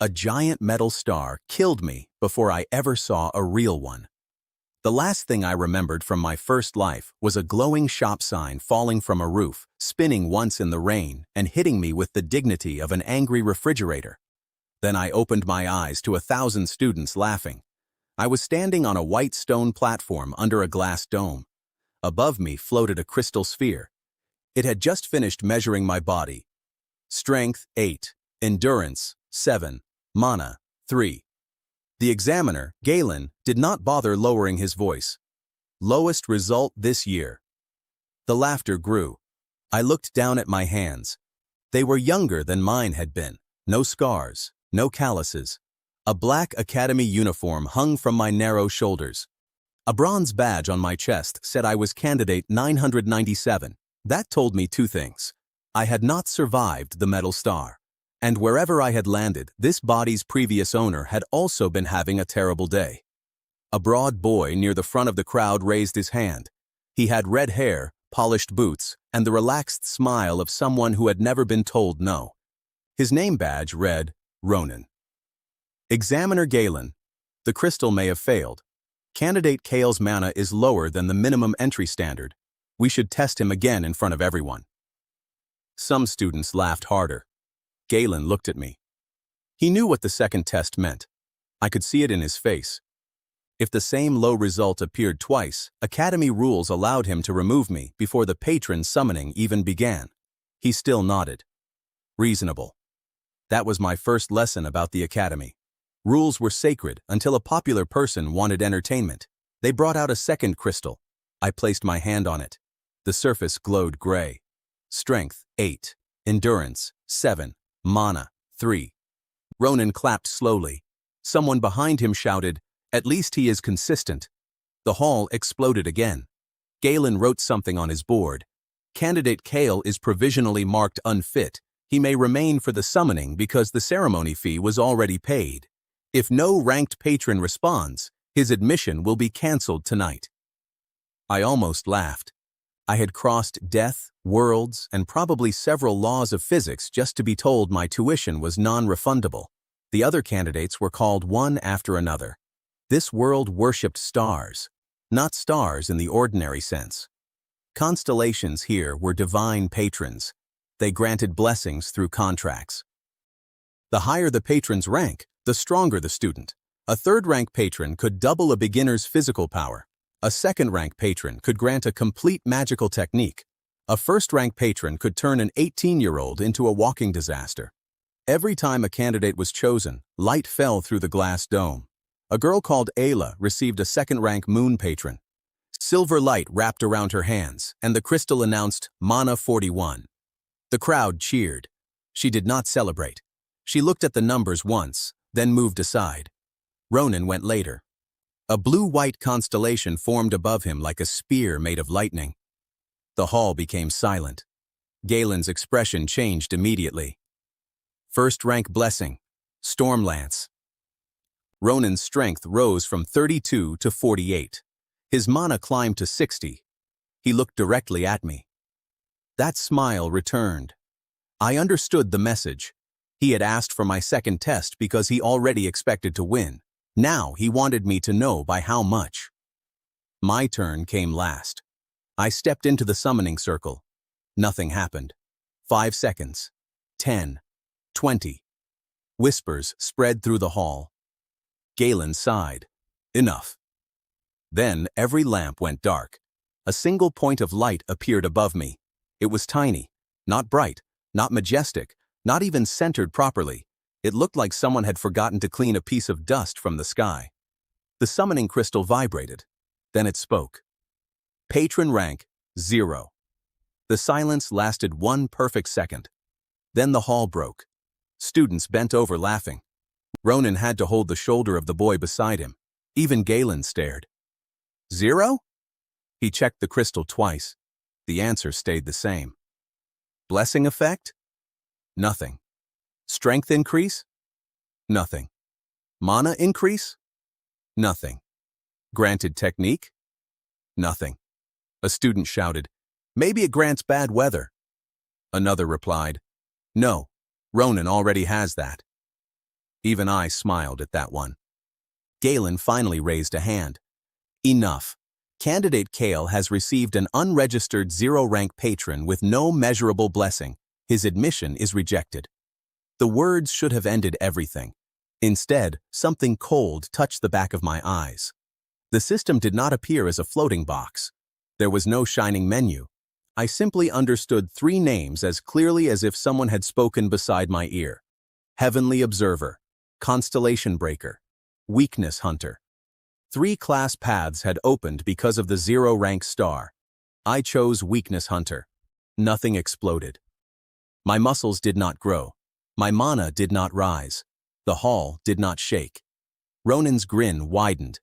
A giant metal star killed me before I ever saw a real one. The last thing I remembered from my first life was a glowing shop sign falling from a roof, spinning once in the rain, and hitting me with the dignity of an angry refrigerator. Then I opened my eyes to 1,000 students laughing. I was standing on a white stone platform under a glass dome. Above me floated a crystal sphere. It had just finished measuring my body. Strength 8, endurance 7, mana 3. The examiner, Galen, did not bother lowering his voice. Lowest result this year. The laughter grew. I looked down at my hands. They were younger than mine had been. No scars, no calluses. A black academy uniform hung from my narrow shoulders. A bronze badge on my chest said I was candidate 997. That told me two things. I had not survived the metal star. And wherever I had landed, this body's previous owner had also been having a terrible day. A broad boy near the front of the crowd raised his hand. He had red hair, polished boots, and the relaxed smile of someone who had never been told no. His name badge read, Ronan. Examiner Galen. The crystal may have failed. Candidate Kale's mana is lower than the minimum entry standard. We should test him again in front of everyone. Some students laughed harder. Galen looked at me. He knew what the second test meant. I could see it in his face. If the same low result appeared twice, Academy rules allowed him to remove me before the patron summoning even began. He still nodded. Reasonable. That was my first lesson about the Academy. Rules were sacred until a popular person wanted entertainment. They brought out a second crystal. I placed my hand on it. The surface glowed gray. Strength 8, endurance 7, mana 3. Ronan clapped slowly. Someone behind him shouted, "At least he is consistent." The hall exploded again. Galen wrote something on his board. Candidate Kale is provisionally marked unfit. He may remain for the summoning because the ceremony fee was already paid. If no ranked patron responds, his admission will be cancelled tonight. I almost laughed. I had crossed death, worlds, and probably several laws of physics just to be told my tuition was non-refundable. The other candidates were called one after another. This world worshipped stars, not stars in the ordinary sense. Constellations here were divine patrons. They granted blessings through contracts. The higher the patron's rank, the stronger the student. A third-rank patron could double a beginner's physical power. A second-rank patron could grant a complete magical technique. A first-rank patron could turn an 18-year-old into a walking disaster. Every time a candidate was chosen, light fell through the glass dome. A girl called Ayla received a second-rank moon patron. Silver light wrapped around her hands, and the crystal announced Mana 41. The crowd cheered. She did not celebrate. She looked at the numbers once, then moved aside. Ronan went later. A blue-white constellation formed above him like a spear made of lightning. The hall became silent. Galen's expression changed immediately. First-rank blessing, Stormlance. Ronan's strength rose from 32 to 48. His mana climbed to 60. He looked directly at me. That smile returned. I understood the message. He had asked for my second test because he already expected to win. Now he wanted me to know by how much. My turn came last. I stepped into the summoning circle. Nothing happened. 5 seconds. 10. 20. Whispers spread through the hall. Galen sighed. Enough. Then every lamp went dark. A single point of light appeared above me. It was tiny, not bright, not majestic, not even centered properly. It looked like someone had forgotten to clean a piece of dust from the sky. The summoning crystal vibrated. Then it spoke. Patron rank, 0. The silence lasted 1 perfect second. Then the hall broke. Students bent over laughing. Ronan had to hold the shoulder of the boy beside him. Even Galen stared. 0? He checked the crystal twice. The answer stayed the same. Blessing effect? Nothing. Strength increase? Nothing. Mana increase? Nothing. Granted technique? Nothing. A student shouted, "Maybe it grants bad weather." Another replied, "No, Ronan already has that." Even I smiled at that one. Galen finally raised a hand. Enough. Candidate Kale has received an unregistered zero-rank patron with no measurable blessing. His admission is rejected. The words should have ended everything. Instead, something cold touched the back of my eyes. The system did not appear as a floating box. There was no shining menu. I simply understood 3 names as clearly as if someone had spoken beside my ear. Heavenly Observer, Constellation Breaker, Weakness Hunter. 3 class paths had opened because of the zero-rank star. I chose Weakness Hunter. Nothing exploded. My muscles did not grow. My mana did not rise. The hall did not shake. Ronan's grin widened.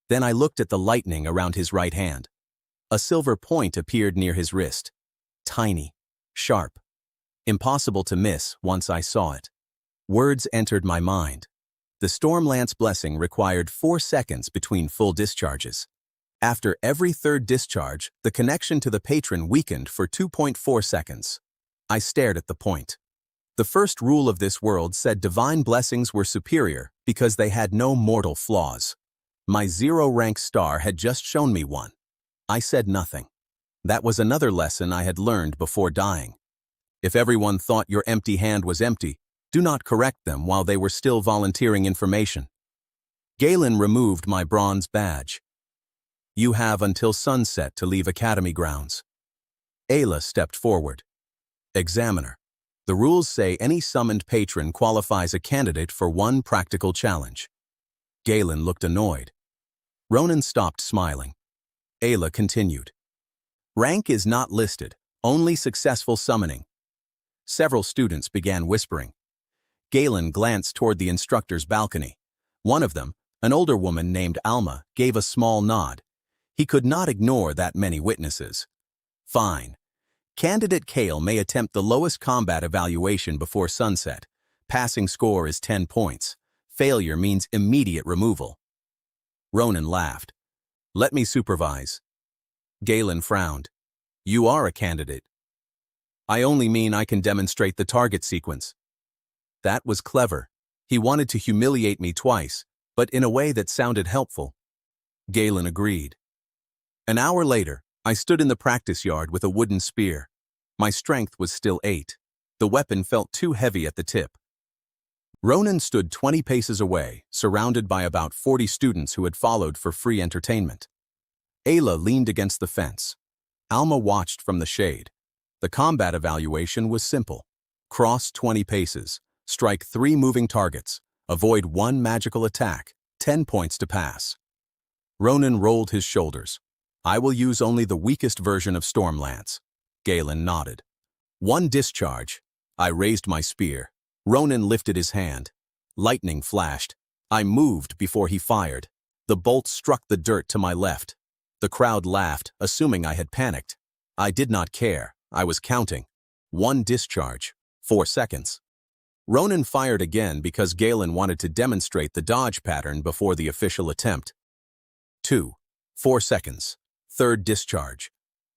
Then I looked at the lightning around his right hand. A silver point appeared near his wrist. Tiny, sharp, impossible to miss once I saw it. Words entered my mind. The Stormlance blessing required 4 seconds between full discharges. After every 3rd discharge, the connection to the patron weakened for 2.4 seconds. I stared at the point. The first rule of this world said divine blessings were superior because they had no mortal flaws. My zero-rank star had just shown me one. I said nothing. That was another lesson I had learned before dying. If everyone thought your empty hand was empty, do not correct them while they were still volunteering information. Galen removed my bronze badge. You have until sunset to leave Academy grounds. Ayla stepped forward. Examiner. The rules say any summoned patron qualifies a candidate for 1 practical challenge. Galen looked annoyed. Ronan stopped smiling. Ayla continued. Rank is not listed, only successful summoning. Several students began whispering. Galen glanced toward the instructor's balcony. One of them, an older woman named Alma, gave a small nod. He could not ignore that many witnesses. Fine. Candidate Kale may attempt the lowest combat evaluation before sunset. Passing score is 10 points. Failure means immediate removal. Ronan laughed. Let me supervise. Galen frowned. You are a candidate. I only mean I can demonstrate the target sequence. That was clever. He wanted to humiliate me twice, but in a way that sounded helpful. Galen agreed. An hour later, I stood in the practice yard with a wooden spear. My strength was still 8. The weapon felt too heavy at the tip. Ronan stood 20 paces away, surrounded by about 40 students who had followed for free entertainment. Ayla leaned against the fence. Alma watched from the shade. The combat evaluation was simple. Cross 20 paces, strike 3 moving targets, avoid 1 magical attack, 10 points to pass. Ronan rolled his shoulders. I will use only the weakest version of Stormlance. Galen nodded. 1 discharge. I raised my spear. Ronan lifted his hand. Lightning flashed. I moved before he fired. The bolt struck the dirt to my left. The crowd laughed, assuming I had panicked. I did not care. I was counting. 1 discharge. 4 seconds. Ronan fired again because Galen wanted to demonstrate the dodge pattern before the official attempt. 2. 4 seconds. 3rd discharge.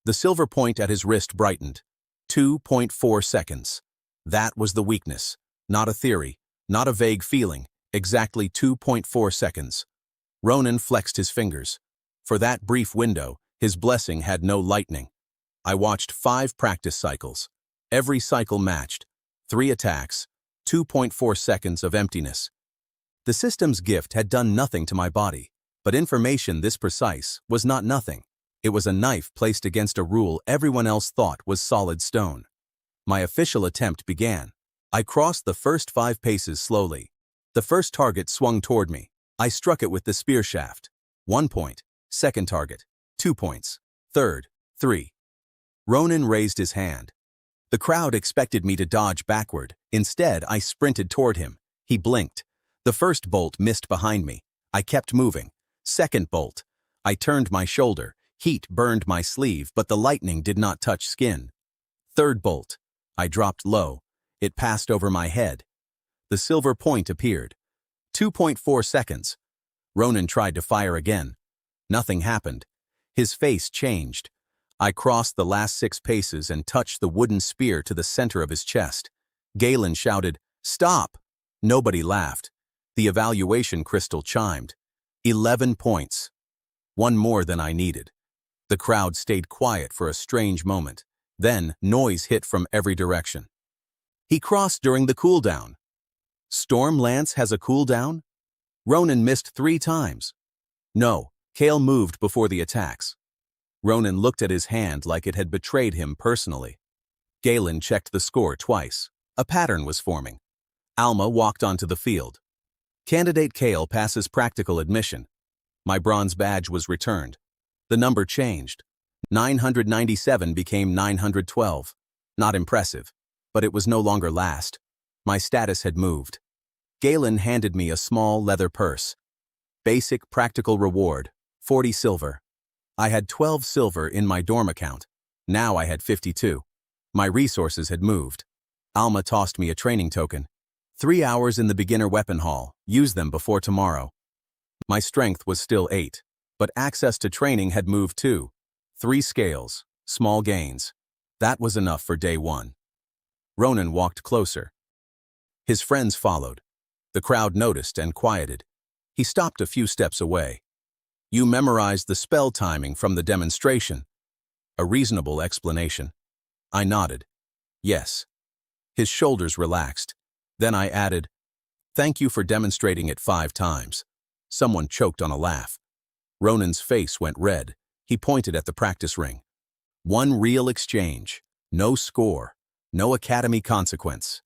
The silver point at his wrist brightened. 2.4 seconds. That was the weakness. Not a theory, not a vague feeling. Exactly 2.4 seconds. Ronan flexed his fingers. For that brief window, his blessing had no lightning. I watched 5 practice cycles. Every cycle matched. 3 attacks. 2.4 seconds of emptiness. The system's gift had done nothing to my body, but information this precise was not nothing. It was a knife placed against a rule everyone else thought was solid stone. My official attempt began. I crossed the first 5 paces slowly. The first target swung toward me. I struck it with the spear shaft. 1 point. Second target. 2 points. Third. 3. Ronan raised his hand. The crowd expected me to dodge backward. Instead, I sprinted toward him. He blinked. The first bolt missed behind me. I kept moving. Second bolt. I turned my shoulder. Heat burned my sleeve, but the lightning did not touch skin. Third bolt. I dropped low. It passed over my head. The silver point appeared. 2.4 seconds. Ronan tried to fire again. Nothing happened. His face changed. I crossed the last 6 paces and touched the wooden spear to the center of his chest. Galen shouted, "Stop!" Nobody laughed. The evaluation crystal chimed. 11 points. One more than I needed. The crowd stayed quiet for a strange moment. Then, noise hit from every direction. He crossed during the cooldown. Storm Lance has a cooldown? Ronan missed 3 times. No, Kale moved before the attacks. Ronan looked at his hand like it had betrayed him personally. Galen checked the score twice. A pattern was forming. Alma walked onto the field. Candidate Kale passes practical admission. My bronze badge was returned. The number changed. 997 became 912. Not impressive, but it was no longer last. My status had moved. Galen handed me a small leather purse. Basic practical reward, 40 silver. I had 12 silver in my dorm account. Now I had 52. My resources had moved. Alma tossed me a training token. 3 hours in the beginner weapon hall. Use them before tomorrow. My strength was still 8, but access to training had moved too. 3 scales, small gains. That was enough for day 1. Ronan walked closer. His friends followed. The crowd noticed and quieted. He stopped a few steps away. You memorized the spell timing from the demonstration. A reasonable explanation. I nodded. Yes. His shoulders relaxed. Then I added, thank you for demonstrating it 5 times. Someone choked on a laugh. Ronan's face went red. He pointed at the practice ring. 1 real exchange. No score. No academy consequence.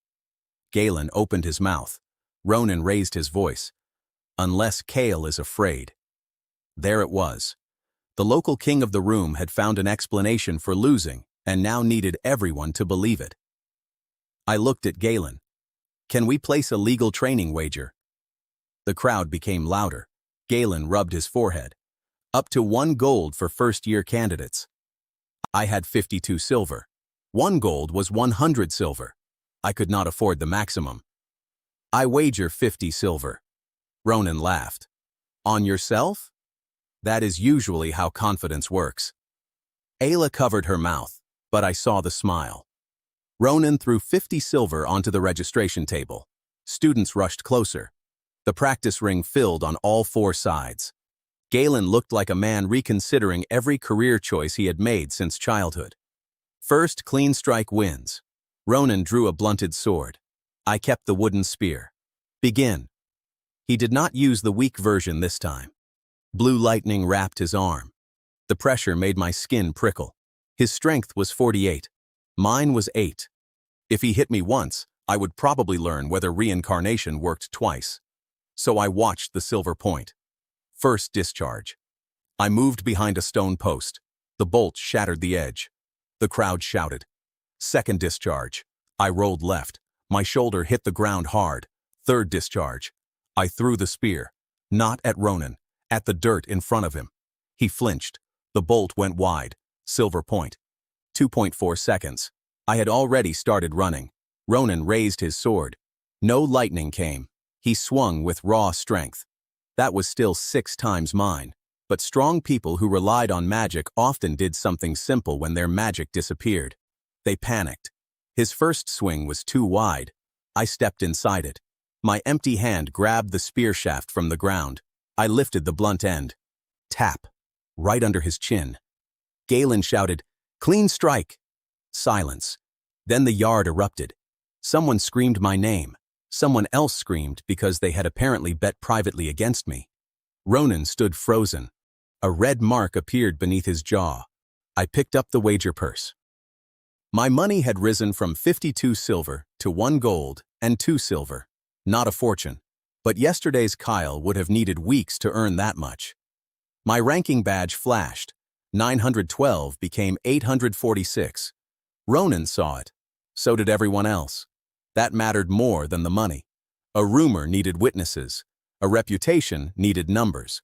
Galen opened his mouth. Ronan raised his voice. Unless Kale is afraid. There it was. The local king of the room had found an explanation for losing and now needed everyone to believe it. I looked at Galen. Can we place a legal training wager? The crowd became louder. Galen rubbed his forehead. Up to 1 gold for first-year candidates. I had 52 silver. 1 gold was 100 silver. I could not afford the maximum. I wager 50 silver. Ronan laughed. On yourself? That is usually how confidence works. Ayla covered her mouth, but I saw the smile. Ronan threw 50 silver onto the registration table. Students rushed closer. The practice ring filled on all 4 sides. Galen looked like a man reconsidering every career choice he had made since childhood. First clean strike wins. Ronan drew a blunted sword. I kept the wooden spear. Begin. He did not use the weak version this time. Blue lightning wrapped his arm. The pressure made my skin prickle. His strength was 48. Mine was 8. If he hit me once, I would probably learn whether reincarnation worked twice. So I watched the silver point. First discharge. I moved behind a stone post. The bolt shattered the edge. The crowd shouted. Second discharge. I rolled left. My shoulder hit the ground hard. Third discharge. I threw the spear. Not at Ronan. At the dirt in front of him. He flinched. The bolt went wide. Silver point. 2.4 seconds. I had already started running. Ronan raised his sword. No lightning came. He swung with raw strength. That was still 6 times mine. But strong people who relied on magic often did something simple when their magic disappeared. They panicked. His first swing was too wide. I stepped inside it. My empty hand grabbed the spear shaft from the ground. I lifted the blunt end. Tap. Right under his chin. Galen shouted, "Clean strike!" Silence. Then the yard erupted. Someone screamed my name. Someone else screamed because they had apparently bet privately against me. Ronan stood frozen. A red mark appeared beneath his jaw. I picked up the wager purse. My money had risen from 52 silver to 1 gold and 2 silver. Not a fortune. But yesterday's Kyle would have needed weeks to earn that much. My ranking badge flashed. 912 became 846. Ronan saw it. So did everyone else. That mattered more than the money. A rumor needed witnesses. A reputation needed numbers.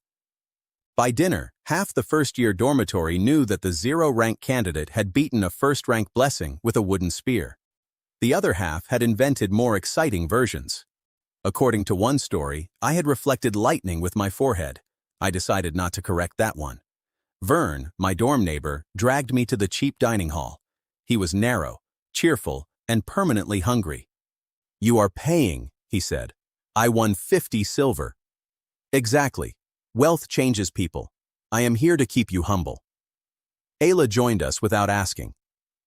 By dinner, half the first-year dormitory knew that the 0-rank candidate had beaten a first-rank blessing with a wooden spear. The other half had invented more exciting versions. According to one story, I had reflected lightning with my forehead. I decided not to correct that one. Vern, my dorm neighbor, dragged me to the cheap dining hall. He was narrow, cheerful, and permanently hungry. "You are paying," he said. I won 50 silver. Exactly. Wealth changes people. I am here to keep you humble. Ayla joined us without asking.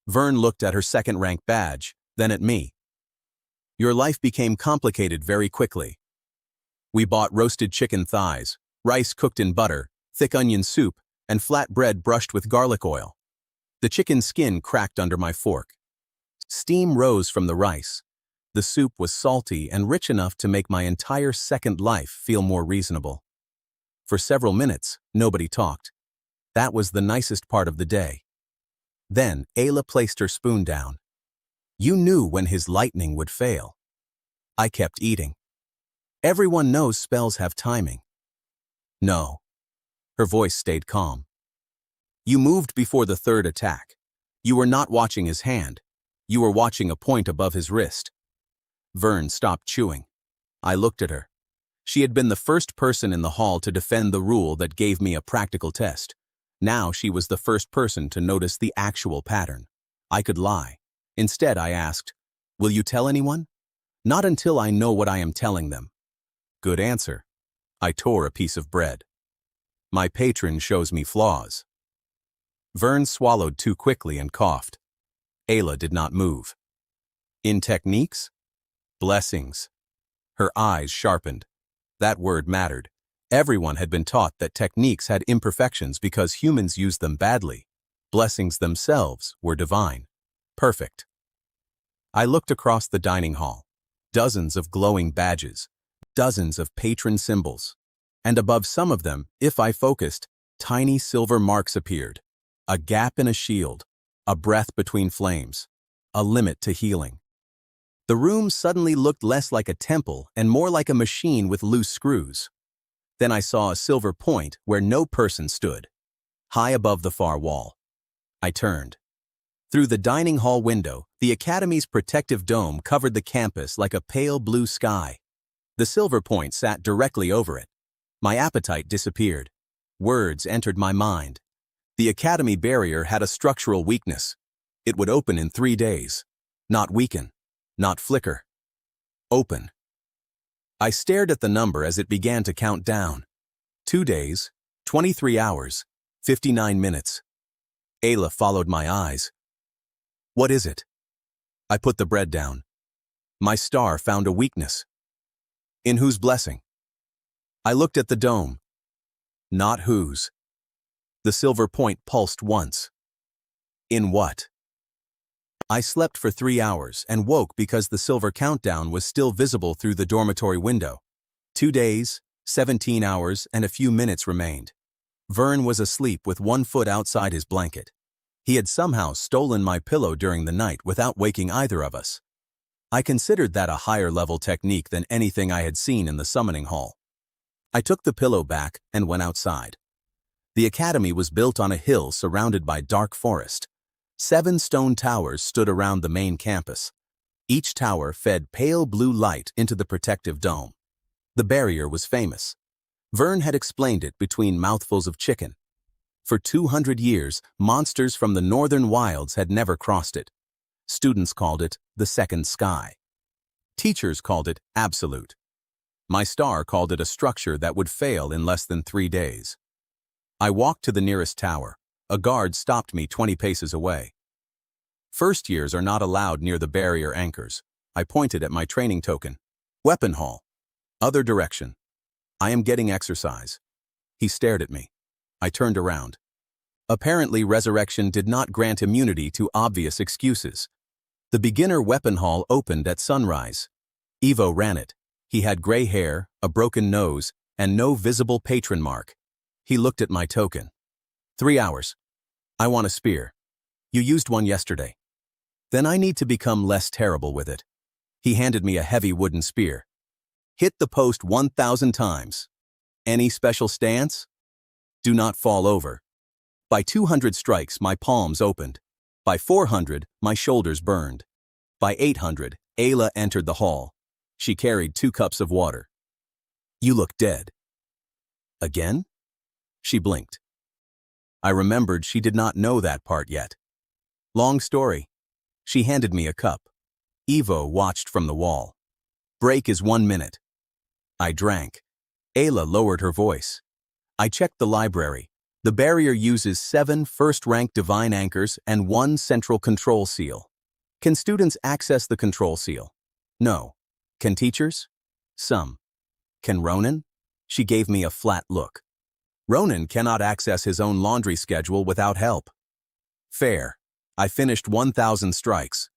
Vern looked at her second-rank badge, then at me. Your life became complicated very quickly. We bought roasted chicken thighs, rice cooked in butter, thick onion soup, and flat bread brushed with garlic oil. The chicken skin cracked under my fork. Steam rose from the rice. The soup was salty and rich enough to make my entire second life feel more reasonable. For several minutes, nobody talked. That was the nicest part of the day. Then Ayla placed her spoon down. You knew when his lightning would fail. I kept eating. Everyone knows spells have timing. No. Her voice stayed calm. You moved before the third attack. You were not watching his hand. You were watching a point above his wrist. Vern stopped chewing. I looked at her. She had been the first person in the hall to defend the rule that gave me a practical test. Now she was the first person to notice the actual pattern. I could lie. Instead, I asked, will you tell anyone? Not until I know what I am telling them. Good answer. I tore a piece of bread. My patron shows me flaws. Vern swallowed too quickly and coughed. Ayla did not move. In techniques? Blessings. Her eyes sharpened. That word mattered. Everyone had been taught that techniques had imperfections because humans used them badly. Blessings themselves were divine. Perfect. I looked across the dining hall. Dozens of glowing badges. Dozens of patron symbols. And above some of them, if I focused, tiny silver marks appeared. A gap in a shield. A breath between flames. A limit to healing. The room suddenly looked less like a temple and more like a machine with loose screws. Then I saw a silver point where no person stood, high above the far wall. I turned. Through the dining hall window, the academy's protective dome covered the campus like a pale blue sky. The silver point sat directly over it. My appetite disappeared. Words entered my mind. The academy barrier had a structural weakness. It would open in 3 days. Not weaken. Not flicker. Open. I stared at the number as it began to count down. 2 days, 23 hours, 59 minutes. Ayla followed my eyes. What is it? I put the bread down. My star found a weakness. In whose blessing? I looked at the dome. Not whose. The silver point pulsed once. In what? I slept for 3 hours and woke because the silver countdown was still visible through the dormitory window. 2 days, 17 hours, and a few minutes remained. Vern was asleep with 1 foot outside his blanket. He had somehow stolen my pillow during the night without waking either of us. I considered that a higher-level technique than anything I had seen in the summoning hall. I took the pillow back and went outside. The academy was built on a hill surrounded by dark forest. 7 stone towers stood around the main campus. Each tower fed pale blue light into the protective dome. The barrier was famous. Vern had explained it between mouthfuls of chicken. For 200 years, monsters from the northern wilds had never crossed it. Students called it the second sky. Teachers called it absolute. My star called it a structure that would fail in less than 3 days. I walked to the nearest tower. A guard stopped me 20 paces away. First years are not allowed near the barrier anchors. I pointed at my training token. Weapon hall. Other direction. I am getting exercise. He stared at me. I turned around. Apparently, resurrection did not grant immunity to obvious excuses. The beginner weapon hall opened at sunrise. Ivo ran it. He had gray hair, a broken nose, and no visible patron mark. He looked at my token. 3 hours. I want a spear. You used one yesterday. Then I need to become less terrible with it. He handed me a heavy wooden spear. Hit the post 1,000 times. Any special stance? Do not fall over. By 200 strikes, my palms opened. By 400, my shoulders burned. By 800, Ayla entered the hall. She carried 2 cups of water. You look dead. Again? She blinked. I remembered she did not know that part yet. Long story. She handed me a cup. Ivo watched from the wall. Break is 1 minute. I drank. Ayla lowered her voice. I checked the library. The barrier uses 7 first-rank divine anchors and 1 central control seal. Can students access the control seal? No. Can teachers? Some. Can Ronan? She gave me a flat look. Ronan cannot access his own laundry schedule without help. Fair. I finished 1,000 strikes.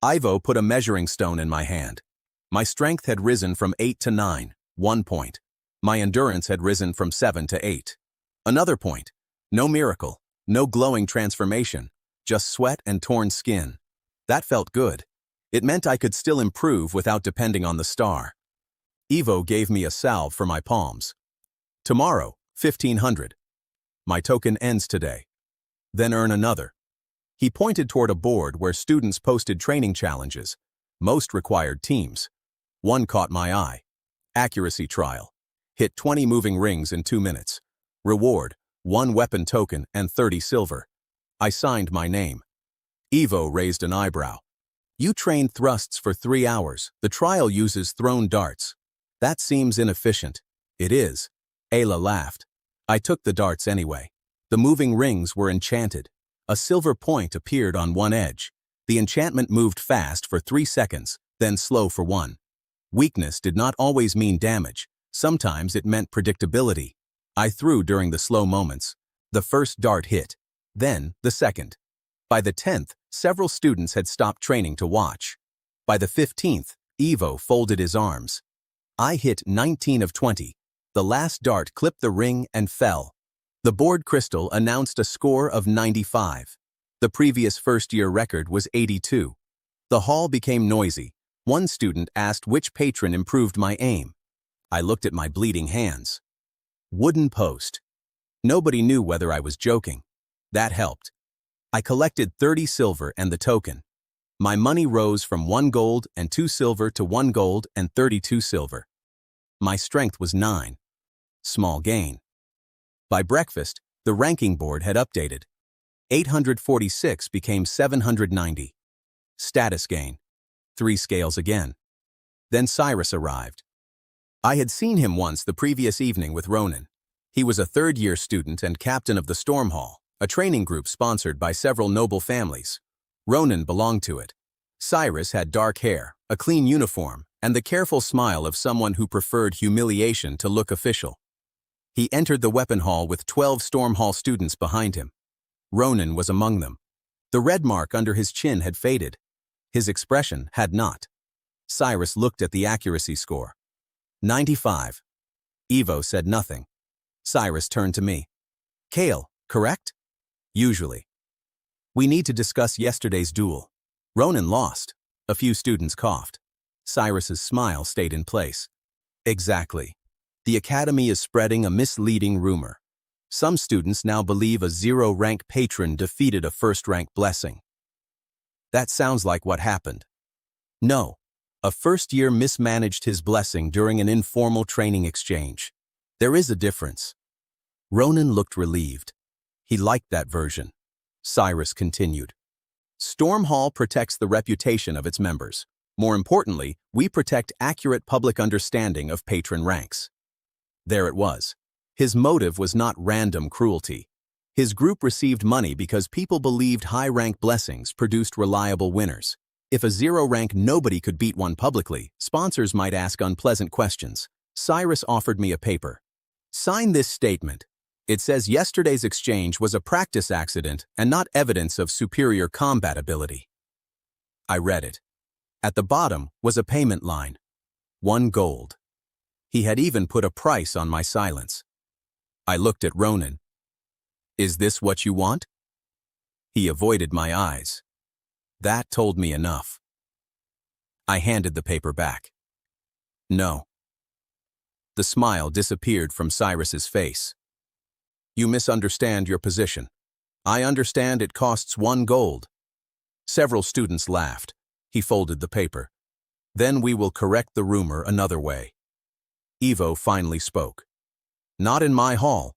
Ivo put a measuring stone in my hand. My strength had risen from 8 to 9, 1 point. My endurance had risen from 7 to 8. Another point. No miracle, no glowing transformation, just sweat and torn skin. That felt good. It meant I could still improve without depending on the star. Ivo gave me a salve for my palms. Tomorrow, 1,500. My token ends today. Then earn another. He pointed toward a board where students posted training challenges. Most required teams. One caught my eye. Accuracy trial. Hit 20 moving rings in 2 minutes. Reward, 1 weapon token and 30 silver. I signed my name. Ivo raised an eyebrow. You trained thrusts for 3 hours. The trial uses thrown darts. That seems inefficient. It is. Ayla laughed. I took the darts anyway. The moving rings were enchanted. A silver point appeared on one edge. The enchantment moved fast for 3 seconds, then slow for 1. Weakness did not always mean damage. Sometimes it meant predictability. I threw during the slow moments. The first dart hit. Then the second. By the 10th, several students had stopped training to watch. By the 15th, Ivo folded his arms. I hit 19 of 20. The last dart clipped the ring and fell. The board crystal announced a score of 95. The previous first-year record was 82. The hall became noisy. One student asked which patron improved my aim. I looked at my bleeding hands. Wooden post. Nobody knew whether I was joking. That helped. I collected 30 silver and the token. My money rose from 1 gold and 2 silver to 1 gold and 32 silver. My strength was 9. Small gain. By breakfast, the ranking board had updated. 846 became 790. Status gain. 3 scales again. Then Cyrus arrived. I had seen him once the previous evening with Ronan. He was a 3rd-year student and captain of the Storm Hall, a training group sponsored by several noble families. Ronan belonged to it. Cyrus had dark hair, a clean uniform, and the careful smile of someone who preferred humiliation to look official. He entered the weapon hall with 12 Storm Hall students behind him. Ronan was among them. The red mark under his chin had faded. His expression had not. Cyrus looked at the accuracy score. 95. Ivo said nothing. Cyrus turned to me. Kale, correct? Usually. We need to discuss yesterday's duel. Ronan lost. A few students coughed. Cyrus's smile stayed in place. Exactly. The academy is spreading a misleading rumor. Some students now believe a 0-rank patron defeated a 1st-rank blessing. That sounds like what happened. No. A 1st-year mismanaged his blessing during an informal training exchange. There is a difference. Ronan looked relieved. He liked that version. Cyrus continued. Storm Hall protects the reputation of its members. More importantly, we protect accurate public understanding of patron ranks. There it was. His motive was not random cruelty. His group received money because people believed high-rank blessings produced reliable winners. If a 0-rank nobody could beat one publicly, sponsors might ask unpleasant questions. Cyrus offered me a paper. Sign this statement. It says yesterday's exchange was a practice accident and not evidence of superior combat ability. I read it. At the bottom was a payment line. 1 gold. He had even put a price on my silence. I looked at Ronan. Is this what you want? He avoided my eyes. That told me enough. I handed the paper back. No. The smile disappeared from Cyrus's face. You misunderstand your position. I understand it costs 1 gold. Several students laughed. He folded the paper. Then we will correct the rumor another way. Ivo finally spoke. Not in my hall.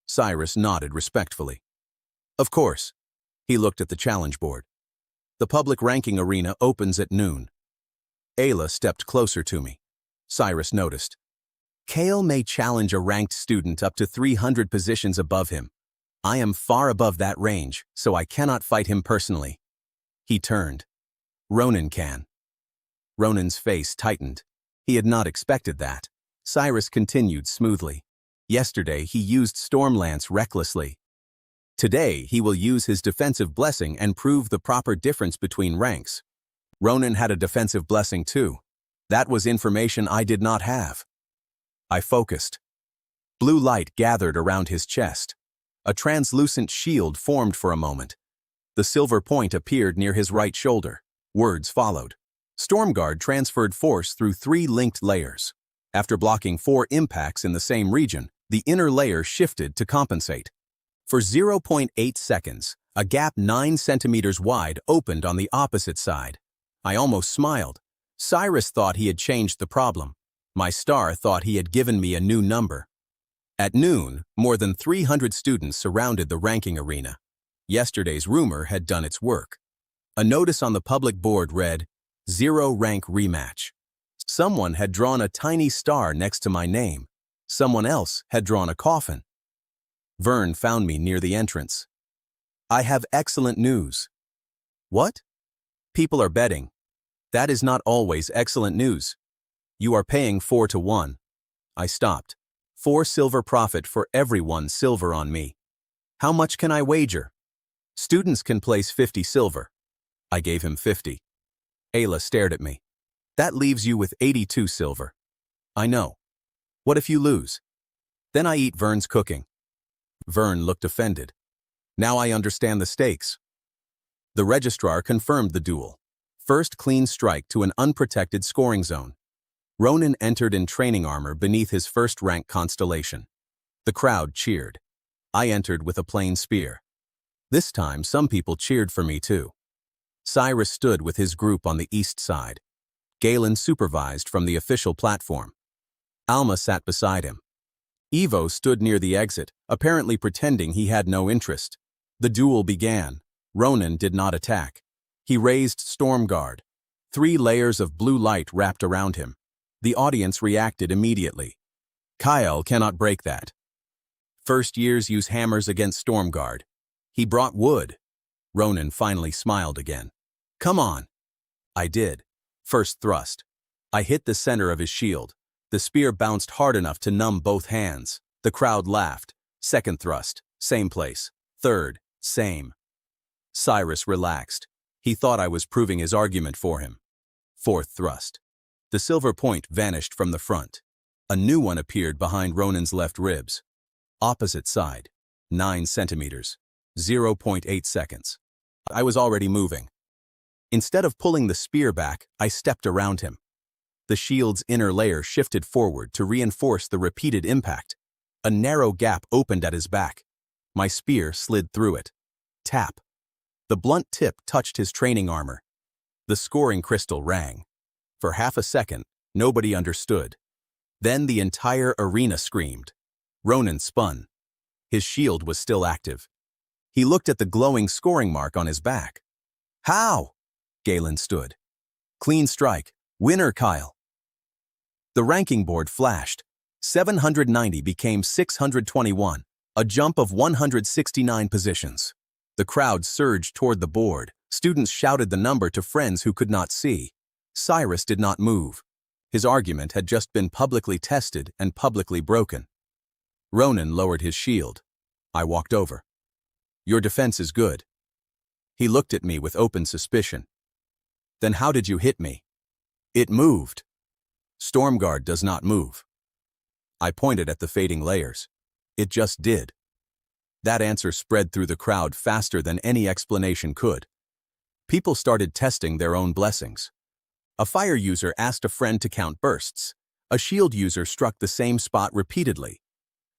Cyrus nodded respectfully. Of course. He looked at the challenge board. The public ranking arena opens at noon. Ayla stepped closer to me. Cyrus noticed. Kale may challenge a ranked student up to 300 positions above him. I am far above that range, so I cannot fight him personally. He turned. Ronan can. Ronan's face tightened. He had not expected that. Cyrus continued smoothly. Yesterday he used Stormlance recklessly. Today he will use his defensive blessing and prove the proper difference between ranks. Ronan had a defensive blessing too. That was information I did not have. I focused. Blue light gathered around his chest. A translucent shield formed for a moment. The silver point appeared near his right shoulder. Words followed. Stormguard transferred force through 3 linked layers. After blocking 4 impacts in the same region, the inner layer shifted to compensate. For 0.8 seconds, a gap 9 centimeters wide opened on the opposite side. I almost smiled. Cyrus thought he had changed the problem. My star thought he had given me a new number. At noon, more than 300 students surrounded the ranking arena. Yesterday's rumor had done its work. A notice on the public board read, "Zero rank rematch." Someone had drawn a tiny star next to my name. Someone else had drawn a coffin. Vern found me near the entrance. "I have excellent news." "What?" "People are betting. That is not always excellent news. You are paying 4 to 1. I stopped. 4 silver profit for every 1 silver on me. "How much can I wager?" "Students can place 50 silver. I gave him 50. Ayla stared at me. "That leaves you with 82 silver. "I know. What if you lose?" "Then I eat Vern's cooking." Vern looked offended. "Now I understand the stakes." The registrar confirmed the duel. First clean strike to an unprotected scoring zone. Ronan entered in training armor beneath his first-rank constellation. The crowd cheered. I entered with a plain spear. This time, some people cheered for me too. Cyrus stood with his group on the east side. Galen supervised from the official platform. Alma sat beside him. Evo stood near the exit, apparently pretending he had no interest. The duel began. Ronan did not attack. He raised Stormguard. 3 layers of blue light wrapped around him. The audience reacted immediately. Kyle cannot break that. First years use hammers against Stormguard. He brought wood. Ronan finally smiled again. "Come on." I did. First thrust. I hit the center of his shield. The spear bounced hard enough to numb both hands. The crowd laughed. Second thrust. Same place. Third. Same. Cyrus relaxed. He thought I was proving his argument for him. Fourth thrust. The silver point vanished from the front. A new one appeared behind Ronan's left ribs. Opposite side. 9 centimeters. 0.8 seconds. I was already moving. Instead of pulling the spear back, I stepped around him. The shield's inner layer shifted forward to reinforce the repeated impact. A narrow gap opened at his back. My spear slid through it. Tap. The blunt tip touched his training armor. The scoring crystal rang. For half a second, nobody understood. Then the entire arena screamed. Ronan spun. His shield was still active. He looked at the glowing scoring mark on his back. "How?" Galen stood. "Clean strike. Winner, Kyle." The ranking board flashed. 790 became 621, a jump of 169 positions. The crowd surged toward the board. Students shouted the number to friends who could not see. Cyrus did not move. His argument had just been publicly tested and publicly broken. Ronan lowered his shield. I walked over. "Your defense is good." He looked at me with open suspicion. "Then how did you hit me?" "It moved." "Stormguard does not move." I pointed at the fading layers. "It just did." That answer spread through the crowd faster than any explanation could. People started testing their own blessings. A fire user asked a friend to count bursts. A shield user struck the same spot repeatedly.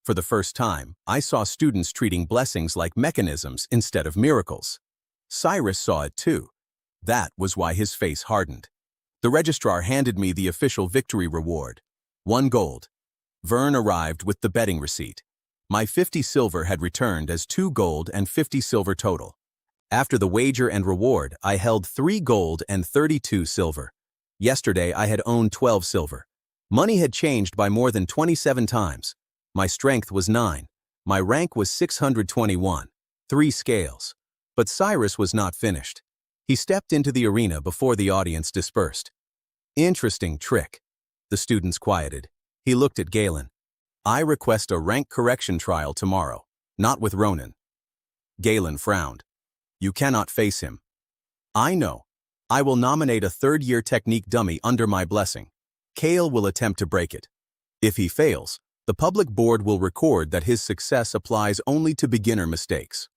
For the first time, I saw students treating blessings like mechanisms instead of miracles. Cyrus saw it too. That was why his face hardened. The registrar handed me the official victory reward. 1 gold. Vern arrived with the betting receipt. My 50 silver had returned as 2 gold and 50 silver total. After the wager and reward, I held 3 gold and 32 silver. Yesterday I had owned 12 silver. Money had changed by more than 27 times. My strength was 9. My rank was 621. 3 scales. But Cyrus was not finished. He stepped into the arena before the audience dispersed. Interesting trick. The students quieted. He looked at Galen. I request a rank correction trial tomorrow, not with Ronan. Galen frowned. You cannot face him. I know. I will nominate a third-year technique dummy under my blessing. Kale will attempt to break it. If he fails, the public board will record that his success applies only to beginner mistakes.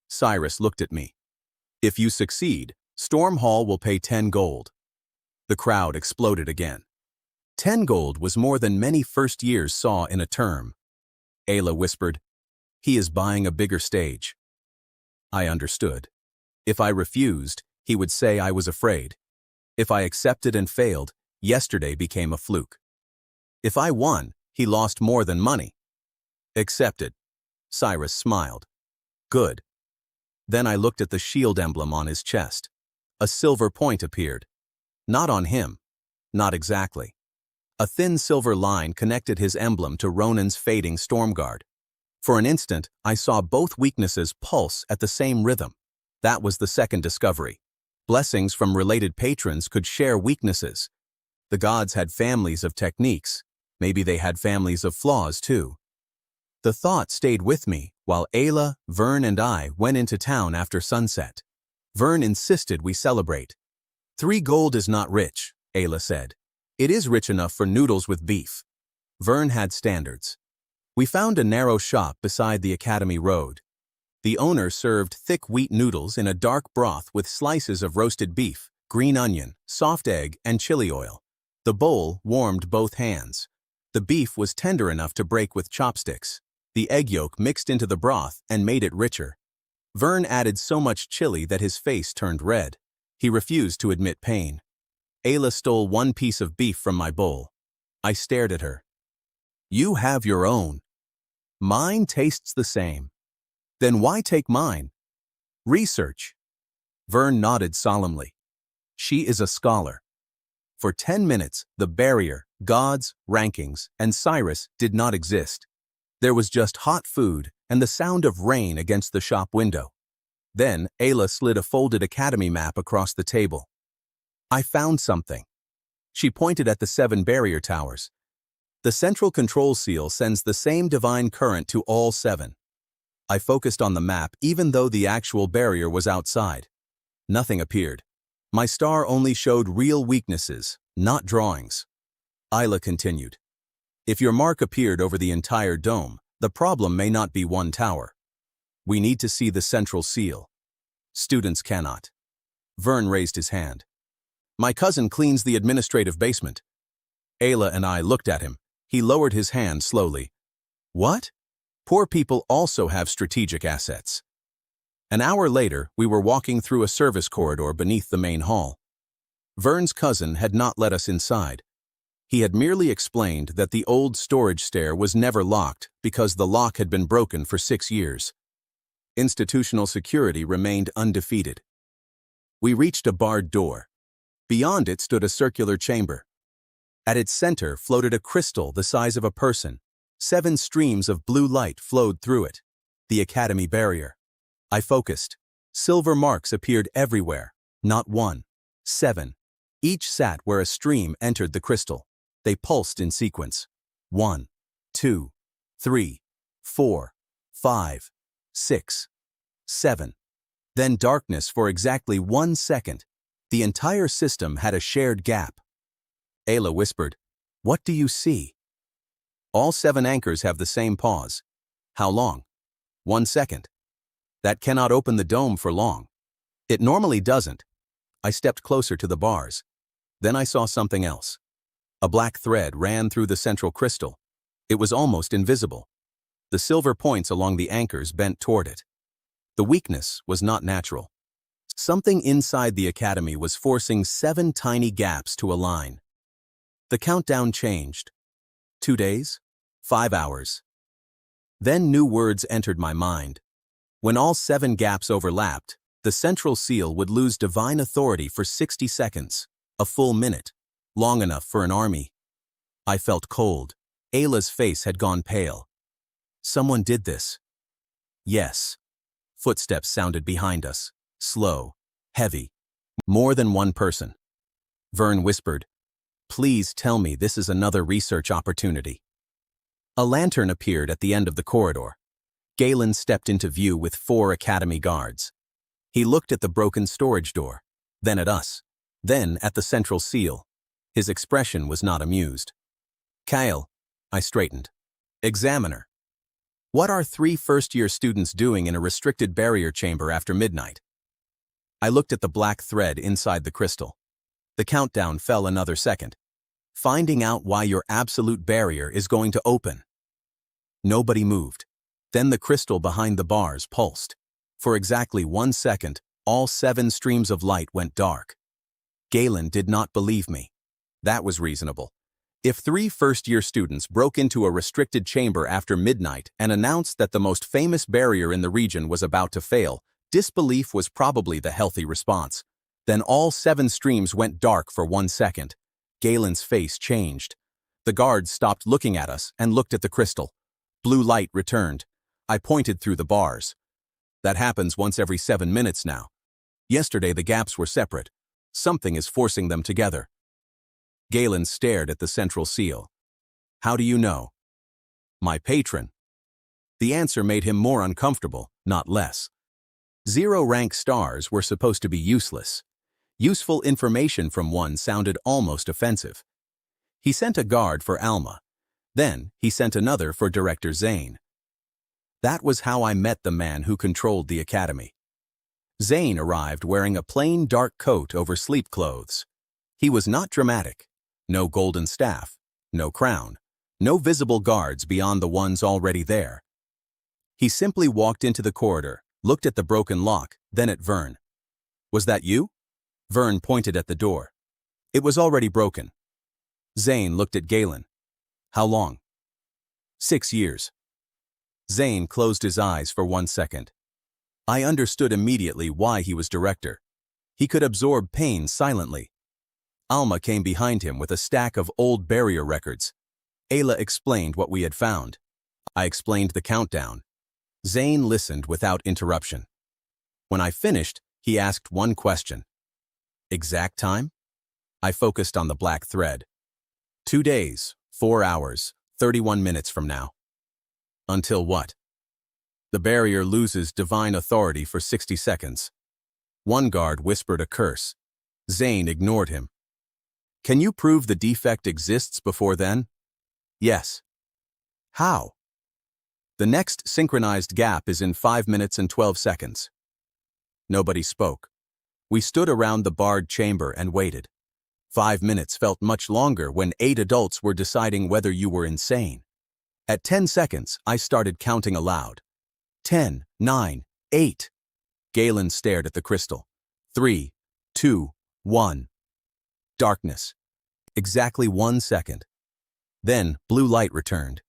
Cyrus looked at me. If you succeed, Storm Hall will pay 10 gold. The crowd exploded again. 10 gold was more than many first years saw in a term. Ayla whispered, he is buying a bigger stage. I understood. If I refused, he would say I was afraid. If I accepted and failed, yesterday became a fluke. If I won, he lost more than money. Accepted. Cyrus smiled. Good. Then I looked at the shield emblem on his chest. A silver point appeared. Not on him. Not exactly. A thin silver line connected his emblem to Ronan's fading Stormguard. For an instant, I saw both weaknesses pulse at the same rhythm. That was the second discovery. Blessings from related patrons could share weaknesses. The gods had families of techniques. Maybe they had families of flaws too. The thought stayed with me while Ayla, Vern, and I went into town after sunset. Vern insisted we celebrate. 3 gold is not rich, Ayla said. It is rich enough for noodles with beef. Vern had standards. We found a narrow shop beside the Academy Road. The owner served thick wheat noodles in a dark broth with slices of roasted beef, green onion, soft egg, and chili oil. The bowl warmed both hands. The beef was tender enough to break with chopsticks. The egg yolk mixed into the broth and made it richer. Vern added so much chili that his face turned red. He refused to admit pain. Ayla stole 1 piece of beef from my bowl. I stared at her. You have your own. Mine tastes the same. Then why take mine? Research. Vern nodded solemnly. She is a scholar. For 10 minutes, the barrier, gods, rankings, and Cyrus did not exist. There was just hot food and the sound of rain against the shop window. Then Ayla slid a folded academy map across the table. I found something. She pointed at the 7 barrier towers. The central control seal sends the same divine current to all 7. I focused on the map even though the actual barrier was outside. Nothing appeared. My star only showed real weaknesses, not drawings. Ayla continued. If your mark appeared over the entire dome, the problem may not be 1 tower. We need to see the central seal. Students cannot. Vern raised his hand. My cousin cleans the administrative basement. Ayla and I looked at him. He lowered his hand slowly. What? Poor people also have strategic assets. An hour later, we were walking through a service corridor beneath the main hall. Vern's cousin had not let us inside. He had merely explained that the old storage stair was never locked because the lock had been broken for 6 years. Institutional security remained undefeated. We reached a barred door. Beyond it stood a circular chamber. At its center floated a crystal the size of a person. 7 streams of blue light flowed through it. The Academy barrier. I focused. Silver marks appeared everywhere. Not 1. 7. Each sat where a stream entered the crystal. They pulsed in sequence. 1, 2, 3, 4, 5, 6, 7. Then darkness for exactly 1 second. The entire system had a shared gap. Ayla whispered, What do you see? All 7 anchors have the same pause. How long? 1 second. That cannot open the dome for long. It normally doesn't. I stepped closer to the bars. Then I saw something else. A black thread ran through the central crystal. It was almost invisible. The silver points along the anchors bent toward it. The weakness was not natural. Something inside the academy was forcing 7 tiny gaps to align. The countdown changed. 2 days? 5 hours. Then new words entered my mind. When all 7 gaps overlapped, the central seal would lose divine authority for 60 seconds, a full minute, long enough for an army. I felt cold. Ayla's face had gone pale. Someone did this. Yes. Footsteps sounded behind us. Slow. Heavy. More than one person. Vern whispered, "Please tell me this is another research opportunity." A lantern appeared at the end of the corridor. Galen stepped into view with 4 academy guards. He looked at the broken storage door, then at us, then at the central seal. His expression was not amused. "Kyle," I straightened. "Examiner. What are 3 first-year students doing in a restricted barrier chamber after midnight?" I looked at the black thread inside the crystal. The countdown fell another second. "Finding out why your absolute barrier is going to open." Nobody moved. Then the crystal behind the bars pulsed. For exactly 1 second, all 7 streams of light went dark. Galen did not believe me. That was reasonable. If 3 first-year students broke into a restricted chamber after midnight and announced that the most famous barrier in the region was about to fail, disbelief was probably the healthy response. Then all 7 streams went dark for 1 second. Galen's face changed. The guards stopped looking at us and looked at the crystal. Blue light returned. I pointed through the bars. "That happens once every 7 minutes now. Yesterday the gaps were separate. Something is forcing them together." Galen stared at the central seal. "How do you know?" "My patron." The answer made him more uncomfortable, not less. 0-rank stars were supposed to be useless. Useful information from one sounded almost offensive. He sent a guard for Alma. Then he sent another for Director Zane. That was how I met the man who controlled the academy. Zane arrived wearing a plain dark coat over sleep clothes. He was not dramatic. No golden staff, no crown, no visible guards beyond the ones already there. He simply walked into the corridor, looked at the broken lock, then at Vern. "Was that you?" Vern pointed at the door. "It was already broken." Zane looked at Galen. "How long?" 6 years. Zane closed his eyes for 1 second. I understood immediately why he was director. He could absorb pain silently. Alma came behind him with a stack of old barrier records. Ayla explained what we had found. I explained the countdown. Zane listened without interruption. When I finished, he asked one question. "Exact time?" I focused on the black thread. 2 days, 4 hours, 31 minutes from now. "Until what?" "The barrier loses divine authority for 60 seconds. One guard whispered a curse. Zane ignored him. "Can you prove the defect exists before then?" "Yes." "How?" "The next synchronized gap is in 5 minutes and 12 seconds. Nobody spoke. We stood around the barred chamber and waited. 5 minutes felt much longer when 8 adults were deciding whether you were insane. At 10 seconds, I started counting aloud. 10, 9, 8. Galen stared at the crystal. 3, 2, 1. Darkness. Exactly 1 second. Then blue light returned.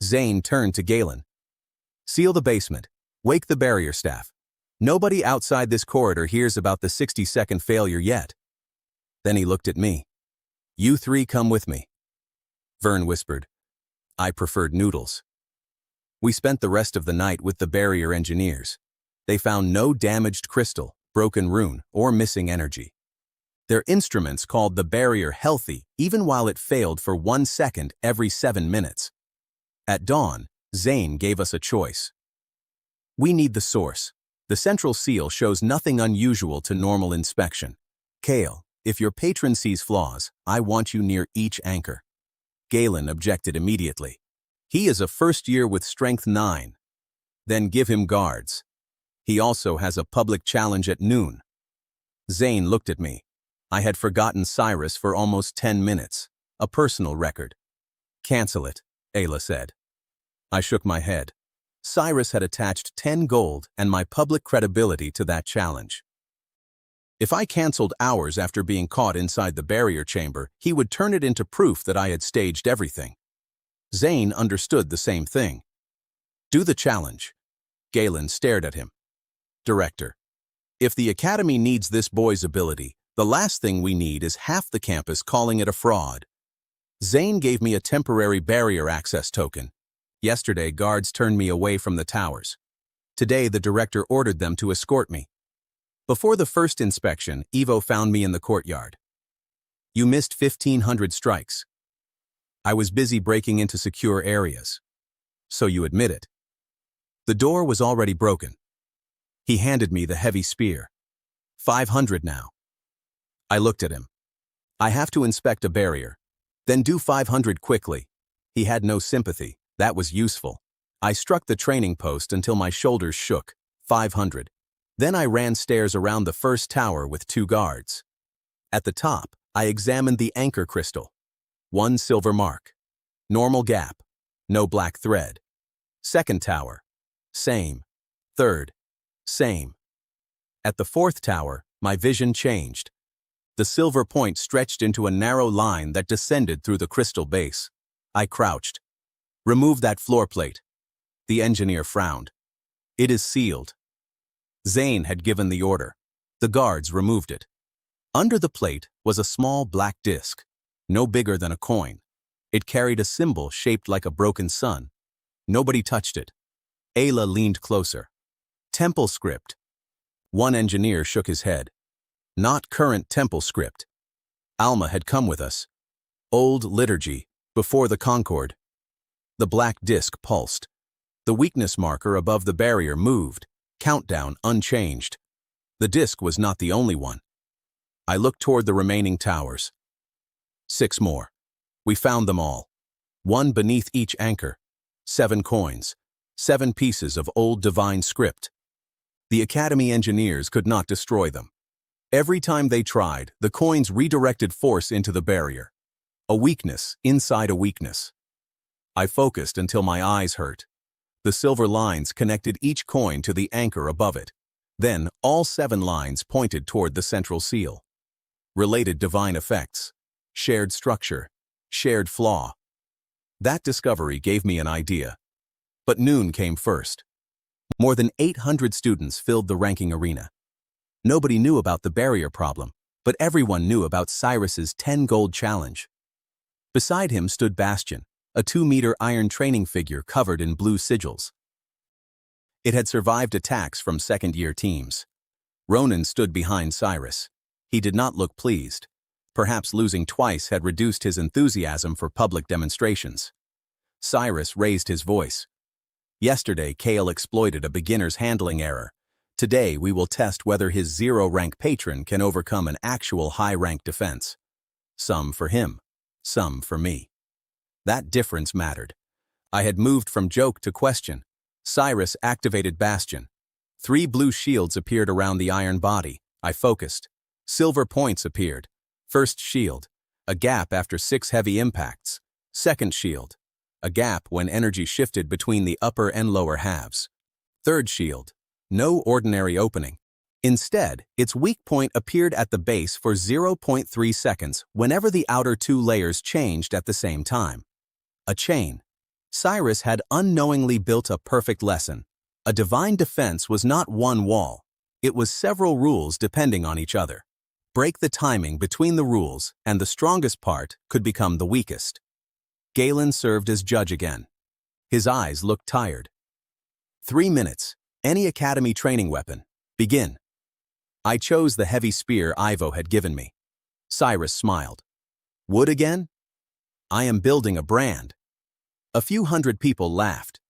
Zane turned to Galen. "Seal the basement. Wake the barrier staff. Nobody outside this corridor hears about the 60-second failure yet." Then he looked at me. "You 3 come with me." Vern whispered. I preferred noodles. We spent the rest of the night with the barrier engineers. They found no damaged crystal, broken rune, or missing energy. Their instruments called the barrier healthy even while it failed for 1 second every 7 minutes. At dawn, Zane gave us a choice. "We need the source. The central seal shows nothing unusual to normal inspection. Kale, if your patron sees flaws, I want you near each anchor." Galen objected immediately. "He is a first year with strength 9. Then give him guards. He also has a public challenge at noon." Zane looked at me. I had forgotten Cyrus for almost 10 minutes. A personal record. "Cancel it," Ayla said. I shook my head. Cyrus had attached 10 gold and my public credibility to that challenge. If I canceled hours after being caught inside the barrier chamber, he would turn it into proof that I had staged everything. Zane understood the same thing. "Do the challenge." Galen stared at him. "Director, if the academy needs this boy's ability, the last thing we need is half the campus calling it a fraud." Zane gave me a temporary barrier access token. Yesterday, guards turned me away from the towers. Today, the director ordered them to escort me. Before the first inspection, Evo found me in the courtyard. You missed 1,500 strikes. I was busy breaking into secure areas. So you admit it. The door was already broken. He handed me the heavy spear. 500 now. I looked at him. I have to inspect a barrier. Then do 500 quickly. He had no sympathy. That was useful. I struck the training post until my shoulders shook. 500. Then I ran stairs around the first tower with 2 guards. At the top, I examined the anchor crystal. 1 silver mark. Normal gap. No black thread. Second tower. Same. Third. Same. At the 4th tower, my vision changed. The silver point stretched into a narrow line that descended through the crystal base. I crouched. Remove that floor plate. The engineer frowned. It is sealed. Zane had given the order. The guards removed it. Under the plate was a small black disc, no bigger than a coin. It carried a symbol shaped like a broken sun. Nobody touched it. Ayla leaned closer. Temple script. One engineer shook his head. Not current temple script. Alma had come with us. Old liturgy, before the Concord. The black disc pulsed. The weakness marker above the barrier moved. Countdown unchanged. The disc was not the only one. I looked toward the remaining towers. 6 more. We found them all. 1 beneath each anchor. 7 coins. 7 pieces of old divine script. The Academy engineers could not destroy them. Every time they tried, the coins redirected force into the barrier. A weakness inside a weakness. I focused until my eyes hurt. The silver lines connected each coin to the anchor above it. Then, all 7 lines pointed toward the central seal. Related divine effects. Shared structure. Shared flaw. That discovery gave me an idea. But noon came first. More than 800 students filled the ranking arena. Nobody knew about the barrier problem, but everyone knew about Cyrus's 10 gold challenge. Beside him stood Bastion, a 2-meter iron training figure covered in blue sigils. It had survived attacks from second-year teams. Ronan stood behind Cyrus. He did not look pleased. Perhaps losing twice had reduced his enthusiasm for public demonstrations. Cyrus raised his voice. Yesterday, Kale exploited a beginner's handling error. Today, we will test whether his 0-rank patron can overcome an actual high-rank defense. Some for him, some for me. That difference mattered. I had moved from joke to question. Cyrus activated Bastion. 3 blue shields appeared around the iron body. I focused. Silver points appeared. First shield, a gap after 6 heavy impacts. Second shield, a gap when energy shifted between the upper and lower halves. Third shield, no ordinary opening. Instead, its weak point appeared at the base for 0.3 seconds whenever the outer 2 layers changed at the same time. A chain. Cyrus had unknowingly built a perfect lesson. A divine defense was not one wall. It was several rules depending on each other. Break the timing between the rules, and the strongest part could become the weakest. Galen served as judge again. His eyes looked tired. 3 minutes. Any academy training weapon. Begin. I chose the heavy spear Ivo had given me. Cyrus smiled. Wood again? I am building a brand. A few hundred people laughed.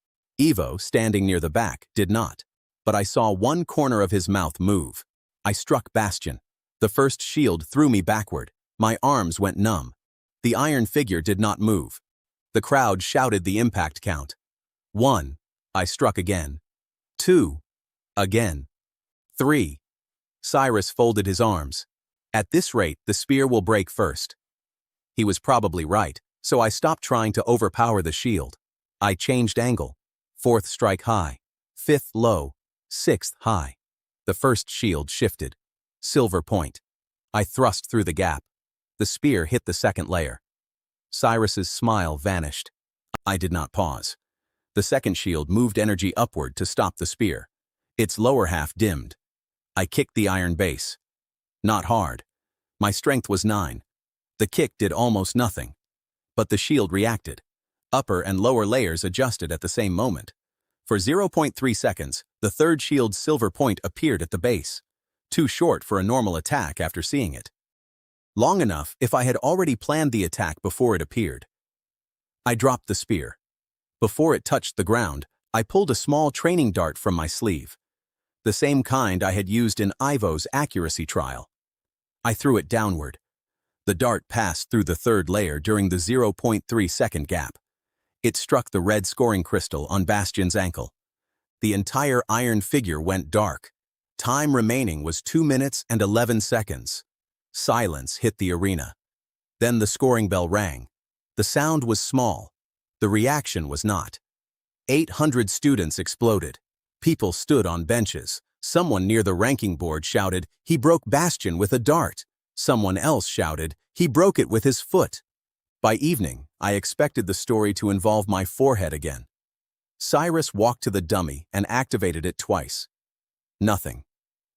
Ivo, standing near the back, did not. But I saw one corner of his mouth move. I struck Bastion. The first shield threw me backward. My arms went numb. The iron figure did not move. The crowd shouted the impact count. 1. I struck again. 2. Again. 3. Cyrus folded his arms. At this rate, the spear will break first. He was probably right, so I stopped trying to overpower the shield. I changed angle. 4th strike high. 5th low. 6th high. The first shield shifted. Silver point. I thrust through the gap. The spear hit the second layer. Cyrus's smile vanished. I did not pause. The second shield moved energy upward to stop the spear. Its lower half dimmed. I kicked the iron base. Not hard. My strength was 9. The kick did almost nothing. But the shield reacted. Upper and lower layers adjusted at the same moment. For 0.3 seconds, the third shield's silver point appeared at the base. Too short for a normal attack after seeing it. Long enough if I had already planned the attack before it appeared. I dropped the spear. Before it touched the ground, I pulled a small training dart from my sleeve. The same kind I had used in Ivo's accuracy trial. I threw it downward. The dart passed through the third layer during the 0.3 second gap. It struck the red scoring crystal on Bastion's ankle. The entire iron figure went dark. Time remaining was 2 minutes and 11 seconds. Silence hit the arena. Then the scoring bell rang. The sound was small. The reaction was not. 800 students exploded. People stood on benches. Someone near the ranking board shouted, "He broke Bastion with a dart." Someone else shouted, "He broke it with his foot." By evening, I expected the story to involve my forehead again. Cyrus walked to the dummy and activated it twice. Nothing.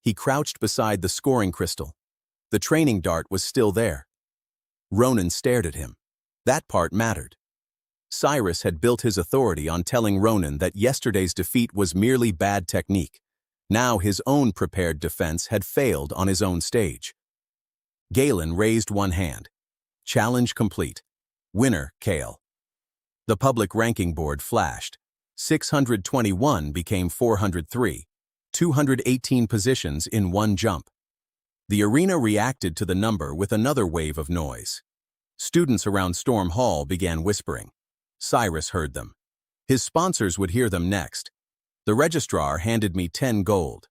He crouched beside the scoring crystal. The training dart was still there. Ronan stared at him. That part mattered. Cyrus had built his authority on telling Ronan that yesterday's defeat was merely bad technique. Now his own prepared defense had failed on his own stage. Galen raised one hand. Challenge complete. Winner, Kale. The public ranking board flashed. 621 became 403. 218 positions in one jump. The arena reacted to the number with another wave of noise. Students around Storm Hall began whispering. Cyrus heard them. His sponsors would hear them next. The registrar handed me 10 gold.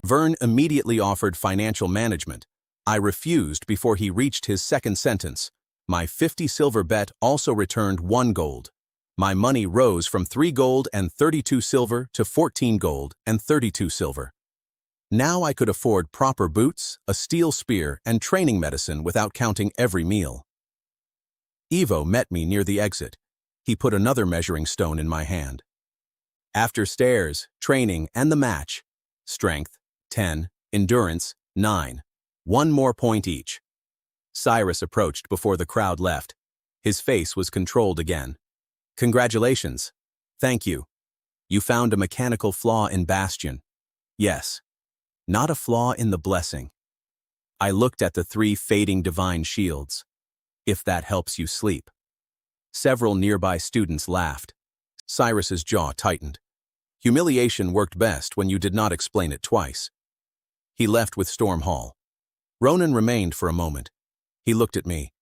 Vern immediately offered financial management. I refused before he reached his second sentence. My 50 silver bet also returned 1 gold. My money rose from 3 gold and 32 silver to 14 gold and 32 silver. Now I could afford proper boots, a steel spear, and training medicine without counting every meal. Ivo met me near the exit. He put another measuring stone in my hand. After stairs, training, and the match, strength, 10, endurance, 9. 1 more point each. Cyrus approached before the crowd left. His face was controlled again. Congratulations. Thank you. You found a mechanical flaw in Bastion. Yes. Not a flaw in the blessing. I looked at the 3 fading divine shields. If that helps you sleep. Several nearby students laughed. Cyrus's jaw tightened. Humiliation worked best when you did not explain it twice. He left with Storm Hall. Ronan remained for a moment. He looked at me.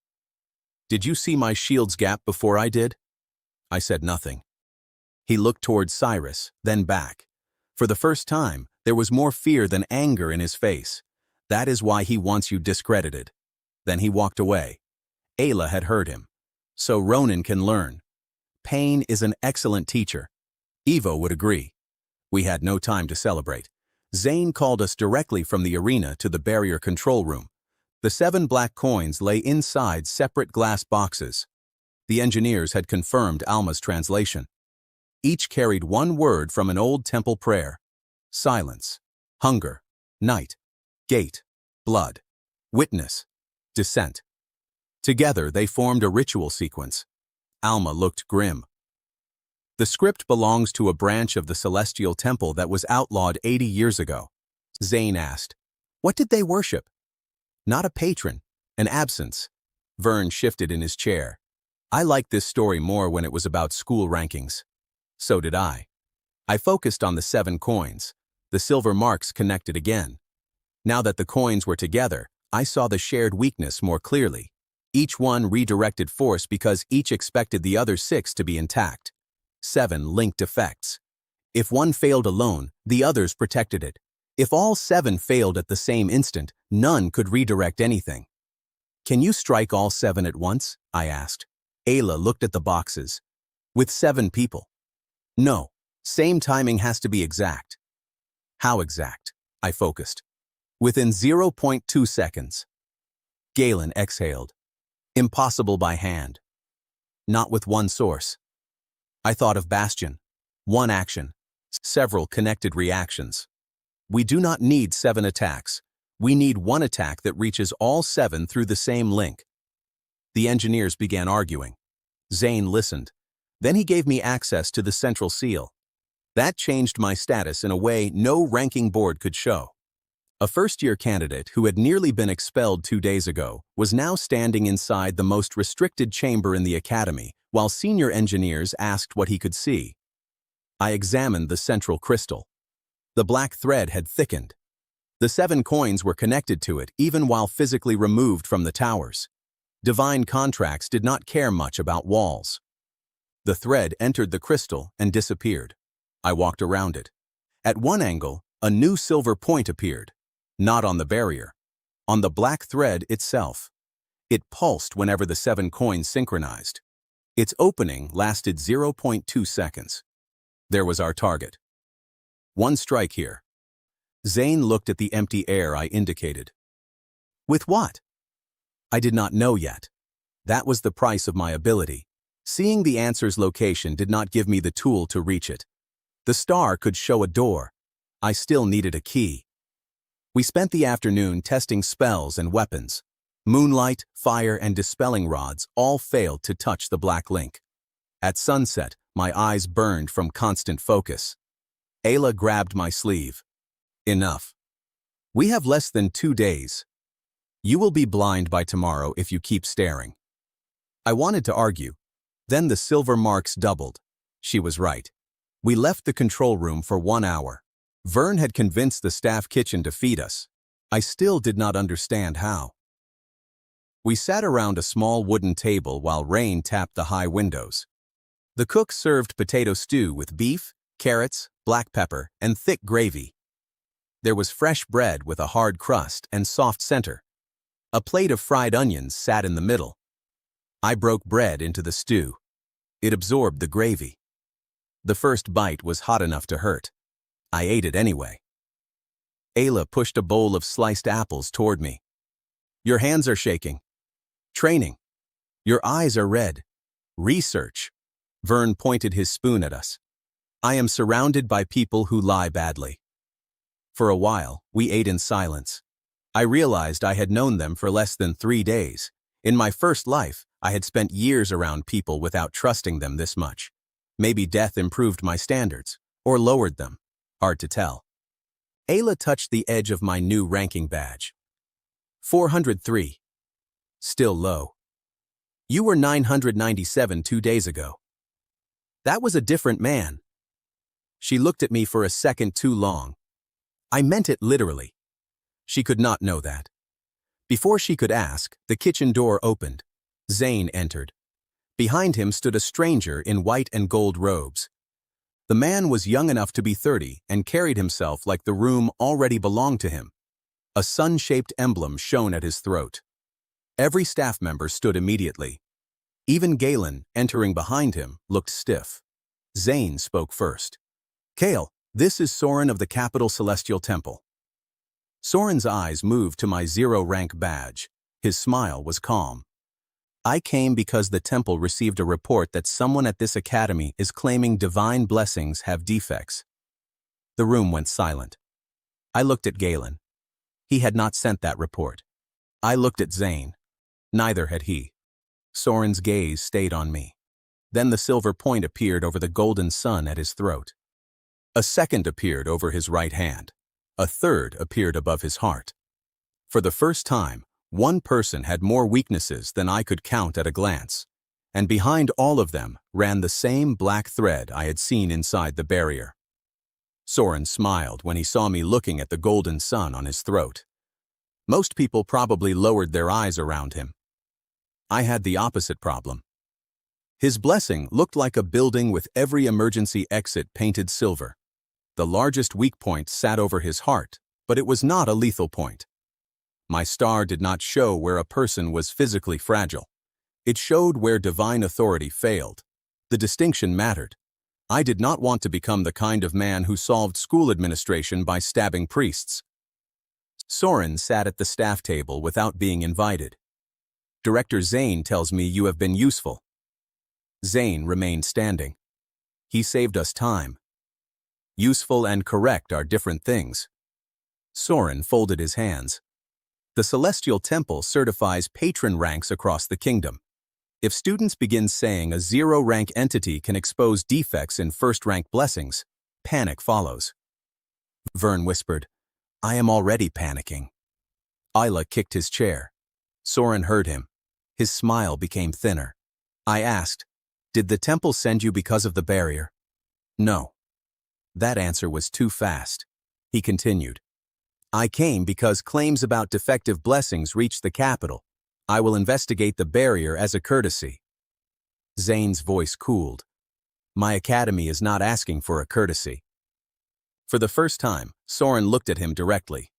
Did you see my shield's gap before I did? I said nothing. He looked towards Cyrus, then back. For the first time, there was more fear than anger in his face. That is why he wants you discredited. Then he walked away. Ayla had heard him. So Ronan can learn. Pain is an excellent teacher. Ivo would agree. We had no time to celebrate. Zane called us directly from the arena to the barrier control room. The 7 black coins lay inside separate glass boxes. The engineers had confirmed Alma's translation. Each carried 1 word from an old temple prayer. Silence, hunger, night, gate, blood, witness, descent. Together they formed a ritual sequence. Alma looked grim. The script belongs to a branch of the Celestial Temple that was outlawed 80 years ago. Zane asked, "What did they worship?" Not a patron, an absence. Vern shifted in his chair. I liked this story more when it was about school rankings. So did I. I focused on the 7 coins. The silver marks connected again. Now that the coins were together, I saw the shared weakness more clearly. Each one redirected force because each expected the other 6 to be intact. 7 linked effects. If one failed alone, the others protected it. If all 7 failed at the same instant, none could redirect anything. Can you strike all 7 at once? I asked. Ayla looked at the boxes. With 7 people. No, same timing has to be exact. How exact? I focused. Within 0.2 seconds. Galen exhaled. Impossible by hand. Not with one source. I thought of Bastion. 1 action. Several connected reactions. We do not need 7 attacks. We need 1 attack that reaches all 7 through the same link. The engineers began arguing. Zane listened. Then he gave me access to the central seal. That changed my status in a way no ranking board could show. A first-year candidate who had nearly been expelled 2 days ago was now standing inside the most restricted chamber in the academy, while senior engineers asked what he could see. I examined the central crystal. The black thread had thickened. The 7 coins were connected to it even while physically removed from the towers. Divine contracts did not care much about walls. The thread entered the crystal and disappeared. I walked around it. At one angle, a new silver point appeared. Not on the barrier, on the black thread itself. It pulsed whenever the 7 coins synchronized. Its opening lasted 0.2 seconds. There was our target. One strike here. Zane looked at the empty air I indicated. With what? I did not know yet. That was the price of my ability. Seeing the answer's location did not give me the tool to reach it. The star could show a door. I still needed a key. We spent the afternoon testing spells and weapons. Moonlight, fire, and dispelling rods all failed to touch the black link. At sunset, my eyes burned from constant focus. Ayla grabbed my sleeve. Enough. We have less than 2 days. You will be blind by tomorrow if you keep staring. I wanted to argue. Then the silver marks doubled. She was right. We left the control room for 1 hour. Vern had convinced the staff kitchen to feed us. I still did not understand how. We sat around a small wooden table while rain tapped the high windows. The cook served potato stew with beef, carrots, black pepper, and thick gravy. There was fresh bread with a hard crust and soft center. A plate of fried onions sat in the middle. I broke bread into the stew. It absorbed the gravy. The first bite was hot enough to hurt. I ate it anyway. Ayla pushed a bowl of sliced apples toward me. Your hands are shaking. Training. Your eyes are red. Research. Vern pointed his spoon at us. I am surrounded by people who lie badly. For a while, we ate in silence. I realized I had known them for less than 3 days. In my first life, I had spent years around people without trusting them this much. Maybe death improved my standards, or lowered them. Hard to tell. Ayla touched the edge of my new ranking badge. 403. Still low. You were 997 2 days ago. That was a different man. She looked at me for a second too long. I meant it literally. She could not know that. Before she could ask, the kitchen door opened. Zane entered. Behind him stood a stranger in white and gold robes. The man was young enough to be 30 and carried himself like the room already belonged to him. A sun-shaped emblem shone at his throat. Every staff member stood immediately. Even Galen, entering behind him, looked stiff. Zane spoke first. Kale, this is Soren of the Capital Celestial Temple. Soren's eyes moved to my 0-rank badge. His smile was calm. I came because the temple received a report that someone at this academy is claiming divine blessings have defects. The room went silent. I looked at Galen. He had not sent that report. I looked at Zane. Neither had he. Soren's gaze stayed on me. Then the silver point appeared over the golden sun at his throat. A second appeared over his right hand. A third appeared above his heart. For the first time, one person had more weaknesses than I could count at a glance, and behind all of them ran the same black thread I had seen inside the barrier. Soren smiled when he saw me looking at the golden sun on his throat. Most people probably lowered their eyes around him. I had the opposite problem. His blessing looked like a building with every emergency exit painted silver. The largest weak point sat over his heart, but it was not a lethal point. My star did not show where a person was physically fragile. It showed where divine authority failed. The distinction mattered. I did not want to become the kind of man who solved school administration by stabbing priests. Soren sat at the staff table without being invited. Director Zane tells me you have been useful. Zane remained standing. He saved us time. Useful and correct are different things. Soren folded his hands. The Celestial Temple certifies patron ranks across the kingdom. If students begin saying a zero-rank entity can expose defects in first-rank blessings, panic follows. Vern whispered, "I am already panicking." Isla kicked his chair. Soren heard him. His smile became thinner. I asked, "Did the temple send you because of the barrier?" "No." That answer was too fast. He continued, "I came because claims about defective blessings reached the capital. I will investigate the barrier as a courtesy." Zane's voice cooled. "My academy is not asking for a courtesy." For the first time, Soren looked at him directly.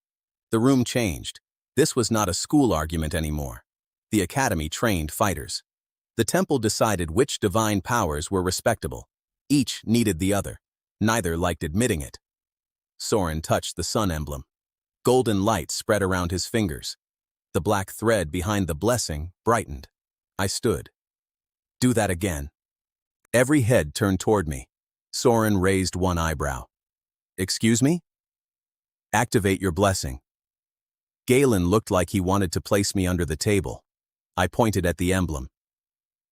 The room changed. This was not a school argument anymore. The academy trained fighters. The temple decided which divine powers were respectable. Each needed the other. Neither liked admitting it. Soren touched the sun emblem. Golden light spread around his fingers. The black thread behind the blessing brightened. I stood. "Do that again." Every head turned toward me. Soren raised one eyebrow. "Excuse me?" "Activate your blessing." Galen looked like he wanted to place me under the table. I pointed at the emblem.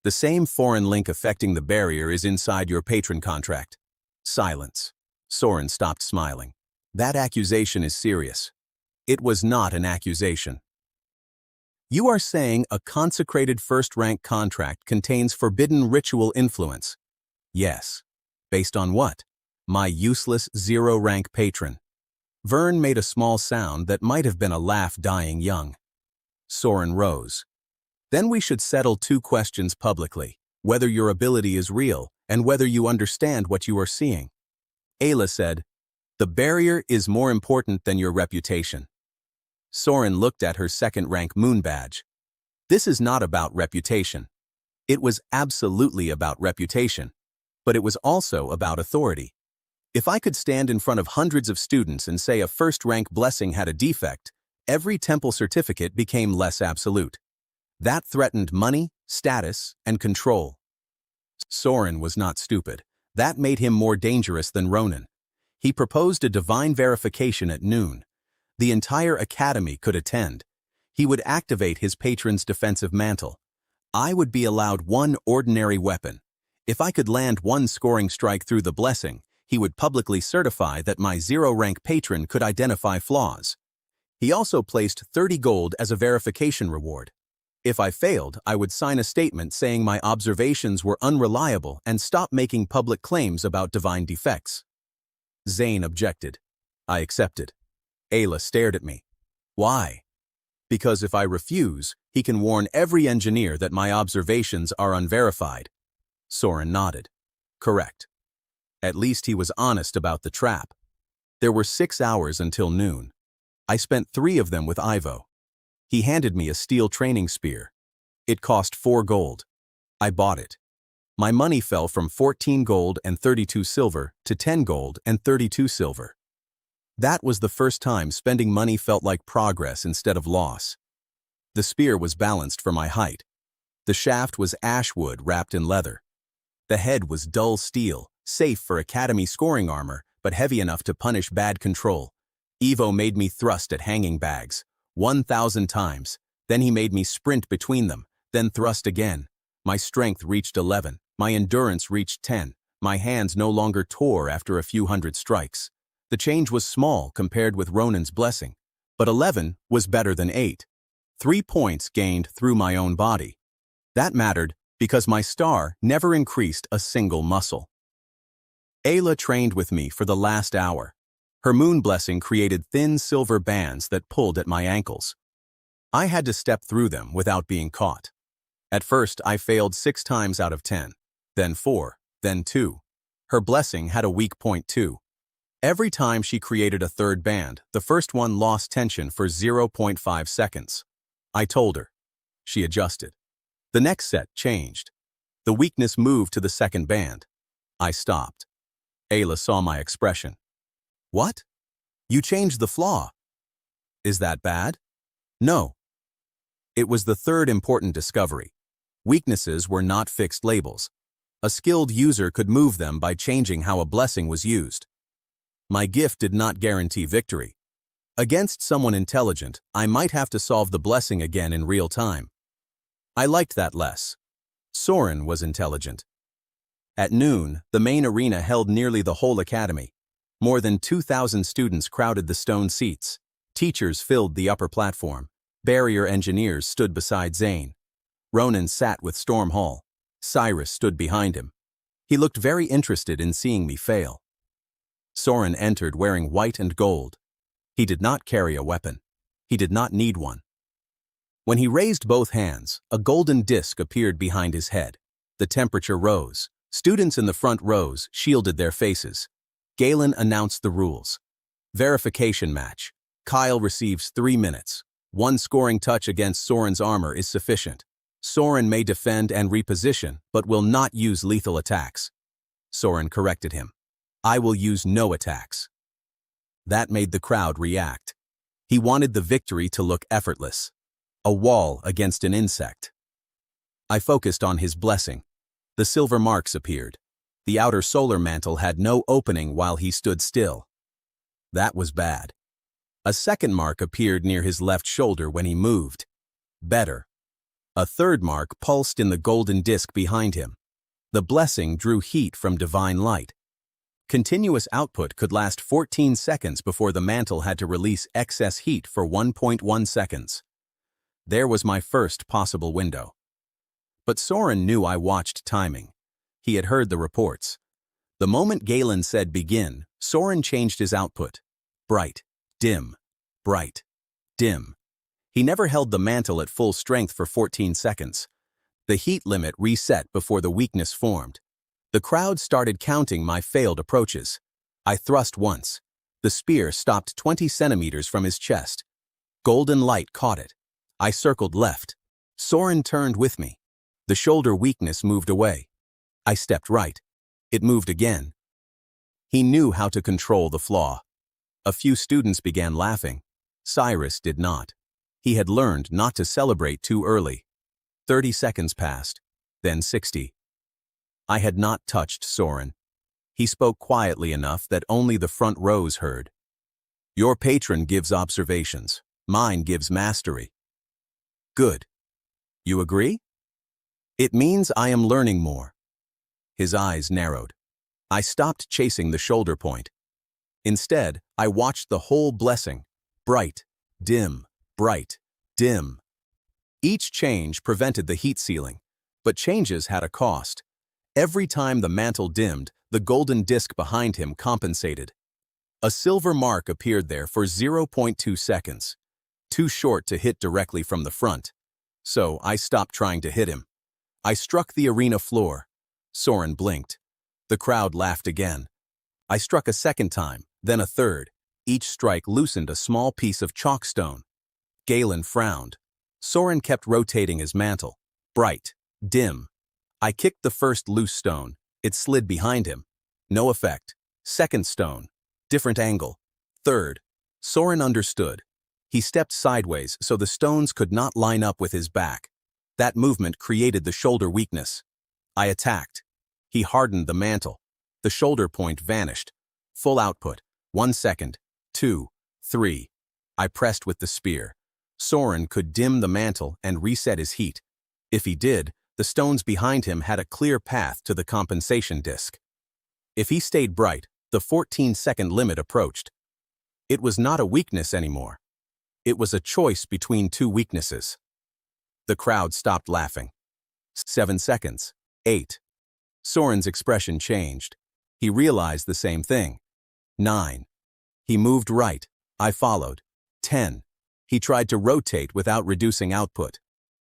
"The same foreign link affecting the barrier is inside your patron contract." Silence. Soren stopped smiling. "That accusation is serious." It was not an accusation. "You are saying a consecrated first-rank contract contains forbidden ritual influence?" "Yes." "Based on what?" "My useless zero-rank patron." Vern made a small sound that might have been a laugh dying young. Soren rose. "Then we should settle two questions publicly, whether your ability is real and whether you understand what you are seeing." Ayla said, "The barrier is more important than your reputation." Soren looked at her second-rank moon badge. "This is not about reputation." It was absolutely about reputation, but it was also about authority. If I could stand in front of hundreds of students and say a first-rank blessing had a defect, every temple certificate became less absolute. That threatened money, status, and control. Soren was not stupid. That made him more dangerous than Ronan. He proposed a divine verification at noon. The entire academy could attend. He would activate his patron's defensive mantle. I would be allowed one ordinary weapon. If I could land one scoring strike through the blessing, he would publicly certify that my zero-rank patron could identify flaws. He also placed 30 gold as a verification reward. If I failed, I would sign a statement saying my observations were unreliable and stop making public claims about divine defects. Zane objected. I accepted. Ayla stared at me. "Why?" "Because if I refuse, he can warn every engineer that my observations are unverified." Soren nodded. "Correct." At least he was honest about the trap. There were 6 hours until noon. I spent 3 of them with Ivo. He handed me a steel training spear. It cost 4 gold. I bought it. My money fell from 14 gold and 32 silver to 10 gold and 32 silver. That was the first time spending money felt like progress instead of loss. The spear was balanced for my height. The shaft was ash wood wrapped in leather. The head was dull steel, safe for academy scoring armor, but heavy enough to punish bad control. Ivo made me thrust at hanging bags, 1,000 times. Then he made me sprint between them, then thrust again. My strength reached 11. My endurance reached 10. My hands no longer tore after a few hundred strikes. The change was small compared with Ronan's blessing, but 11 was better than 8. 3 points gained through my own body. That mattered because my star never increased a single muscle. Ayla trained with me for the last hour. Her moon blessing created thin silver bands that pulled at my ankles. I had to step through them without being caught. At first, I failed 6 times out of 10, then 4, then 2. Her blessing had a weak point too. Every time she created a third band, the first one lost tension for 0.5 seconds. I told her. She adjusted. The next set changed. The weakness moved to the second band. I stopped. Ayla saw my expression. "What? You changed the flaw." "Is that bad?" "No." It was the third important discovery. Weaknesses were not fixed labels. A skilled user could move them by changing how a blessing was used. My gift did not guarantee victory. Against someone intelligent, I might have to solve the blessing again in real time. I liked that less. Soren was intelligent. At noon, the main arena held nearly the whole academy. More than 2,000 students crowded the stone seats. Teachers filled the upper platform. Barrier engineers stood beside Zane. Ronan sat with Storm Hall. Cyrus stood behind him. He looked very interested in seeing me fail. Soren entered wearing white and gold. He did not carry a weapon. He did not need one. When he raised both hands, a golden disc appeared behind his head. The temperature rose. Students in the front rows shielded their faces. Galen announced the rules. Verification match. Kyle receives 3 minutes. One scoring touch against Soren's armor is sufficient. Soren may defend and reposition, but will not use lethal attacks. Soren corrected him. I will use no attacks. That made the crowd react. He wanted the victory to look effortless. A wall against an insect. I focused on his blessing. The silver marks appeared. The outer solar mantle had no opening while he stood still. That was bad. A second mark appeared near his left shoulder when he moved. Better. A third mark pulsed in the golden disc behind him. The blessing drew heat from divine light. Continuous output could last 14 seconds before the mantle had to release excess heat for 1.1 seconds. There was my first possible window. But Soren knew I watched timing. He had heard the reports. The moment Galen said begin, Soren changed his output. Bright, dim, bright, dim. He never held the mantle at full strength for 14 seconds. The heat limit reset before the weakness formed. The crowd started counting my failed approaches. I thrust once. The spear stopped 20 centimeters from his chest. Golden light caught it. I circled left. Soren turned with me. The shoulder weakness moved away. I stepped right. It moved again. He knew how to control the flaw. A few students began laughing. Cyrus did not. He had learned not to celebrate too early. 30 seconds passed, then 60. I had not touched Soren. He spoke quietly enough that only the front rows heard. Your patron gives observations. Mine gives mastery. Good. You agree? It means I am learning more. His eyes narrowed. I stopped chasing the shoulder point. Instead, I watched the whole blessing. Bright, dim, bright, dim. Each change prevented the heat ceiling, but changes had a cost. Every time the mantle dimmed, the golden disc behind him compensated. A silver mark appeared there for 0.2 seconds. Too short to hit directly from the front. So I stopped trying to hit him. I struck the arena floor. Soren blinked. The crowd laughed again. I struck a second time, then a third. Each strike loosened a small piece of chalkstone. Galen frowned. Soren kept rotating his mantle. Bright, dim. I kicked the first loose stone. It slid behind him. No effect. Second stone. Different angle. Third. Soren understood. He stepped sideways so the stones could not line up with his back. That movement created the shoulder weakness. I attacked. He hardened the mantle. The shoulder point vanished. Full output. 1 second. 2. 3. I pressed with the spear. Soren could dim the mantle and reset his heat. If he did, the stones behind him had a clear path to the compensation disc. If he stayed bright, the 14-second limit approached. It was not a weakness anymore. It was a choice between two weaknesses. The crowd stopped laughing. 7 seconds. 8. Soren's expression changed. He realized the same thing. 9. He moved right. I followed. 10. He tried to rotate without reducing output.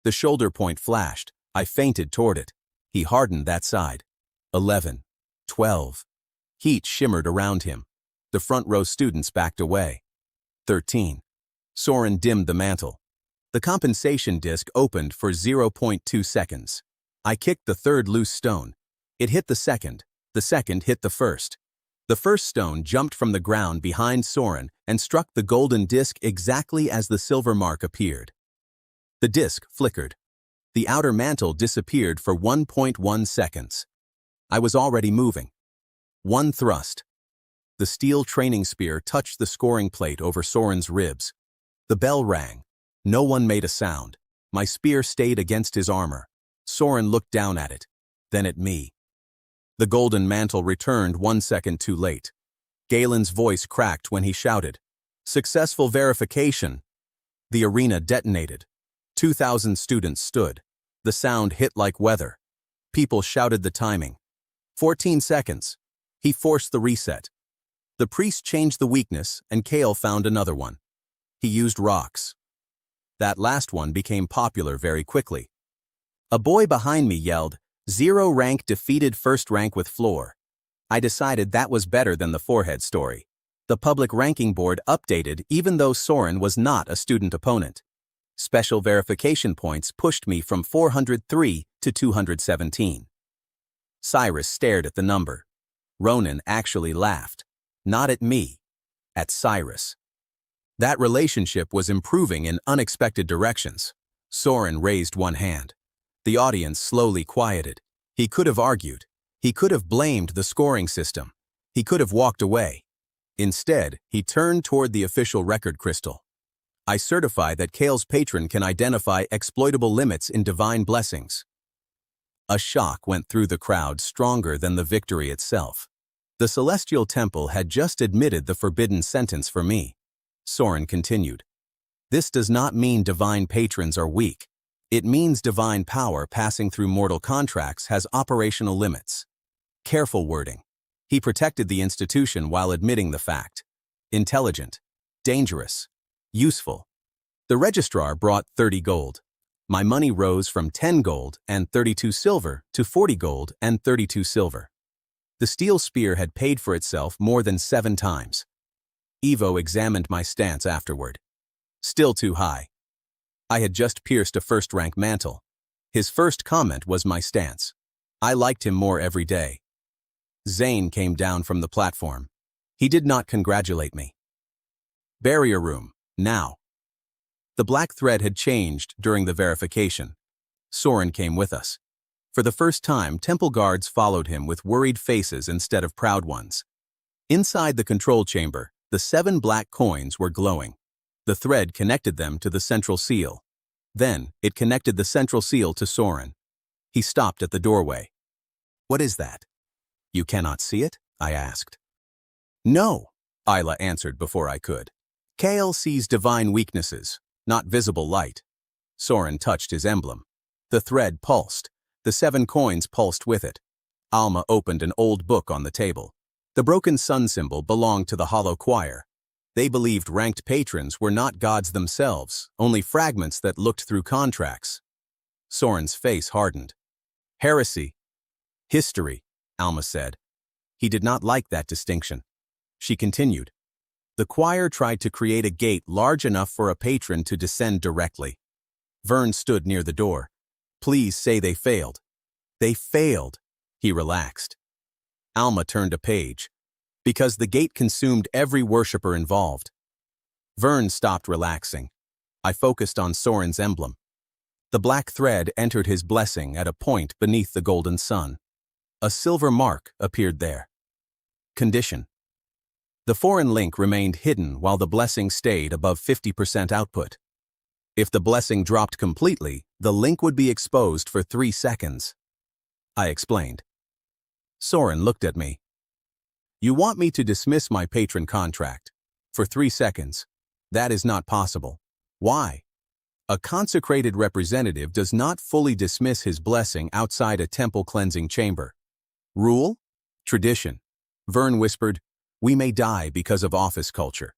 The shoulder point flashed. I feinted toward it. He hardened that side. 11. 12. Heat shimmered around him. The front row students backed away. 13. Soren dimmed the mantle. The compensation disc opened for 0.2 seconds. I kicked the third loose stone. It hit the second hit the first. The first stone jumped from the ground behind Soren and struck the golden disc exactly as the silver mark appeared. The disc flickered. The outer mantle disappeared for 1.1 seconds. I was already moving. One thrust. The steel training spear touched the scoring plate over Soren's ribs. The bell rang. No one made a sound. My spear stayed against his armor. Soren looked down at it, then at me. The golden mantle returned 1 second too late. Galen's voice cracked when he shouted, "Successful verification!" The arena detonated. 2,000 students stood. The sound hit like weather. People shouted the timing. 14 seconds. He forced the reset. The priest changed the weakness, and Kale found another one. He used rocks. That last one became popular very quickly. A boy behind me yelled, "Zero rank defeated first rank with Flaw." I decided that was better than the forehead story. The public ranking board updated even though Soren was not a student opponent. Special verification points pushed me from 403 to 217. Cyrus stared at the number. Ronan actually laughed. Not at me, at Cyrus. That relationship was improving in unexpected directions. Soren raised one hand. The audience slowly quieted. He could have argued. He could have blamed the scoring system. He could have walked away. Instead, he turned toward the official record crystal. I certify that Kale's patron can identify exploitable limits in divine blessings. A shock went through the crowd stronger than the victory itself. The celestial temple had just admitted the forbidden sentence for me. Soren continued. This does not mean divine patrons are weak. It means divine power passing through mortal contracts has operational limits. Careful wording. He protected the institution while admitting the fact. Intelligent. Dangerous. Useful. The registrar brought 30 gold. My money rose from 10 gold and 32 silver to 40 gold and 32 silver. The steel spear had paid for itself more than 7 times. Evo examined my stance afterward. Still too high. I had just pierced a first-rank mantle. His first comment was my stance. I liked him more every day. Zane came down from the platform. He did not congratulate me. Barrier room, now. The black thread had changed during the verification. Soren came with us. For the first time, temple guards followed him with worried faces instead of proud ones. Inside the control chamber, the 7 black coins were glowing. The thread connected them to the central seal. Then, it connected the central seal to Soren. He stopped at the doorway. "What is that?" "You cannot see it?" I asked. "No," Isla answered before I could. Kale sees divine weaknesses, not visible light. Soren touched his emblem. The thread pulsed. The 7 coins pulsed with it. Alma opened an old book on the table. The broken sun symbol belonged to the hollow choir. They believed ranked patrons were not gods themselves, only fragments that looked through contracts. Soren's face hardened. "Heresy." "History," Alma said. He did not like that distinction. She continued. The choir tried to create a gate large enough for a patron to descend directly. Vern stood near the door. "Please say they failed." "They failed." He relaxed. Alma turned a page. "Because the gate consumed every worshipper involved." Vern stopped relaxing. I focused on Soren's emblem. The black thread entered his blessing at a point beneath the golden sun. A silver mark appeared there. Condition. The foreign link remained hidden while the blessing stayed above 50% output. If the blessing dropped completely, the link would be exposed for 3 seconds. I explained. Soren looked at me. "You want me to dismiss my patron contract? For 3 seconds. That is not possible." "Why?" "A consecrated representative does not fully dismiss his blessing outside a temple cleansing chamber." "Rule?" "Tradition." Vern whispered, "We may die because of office culture."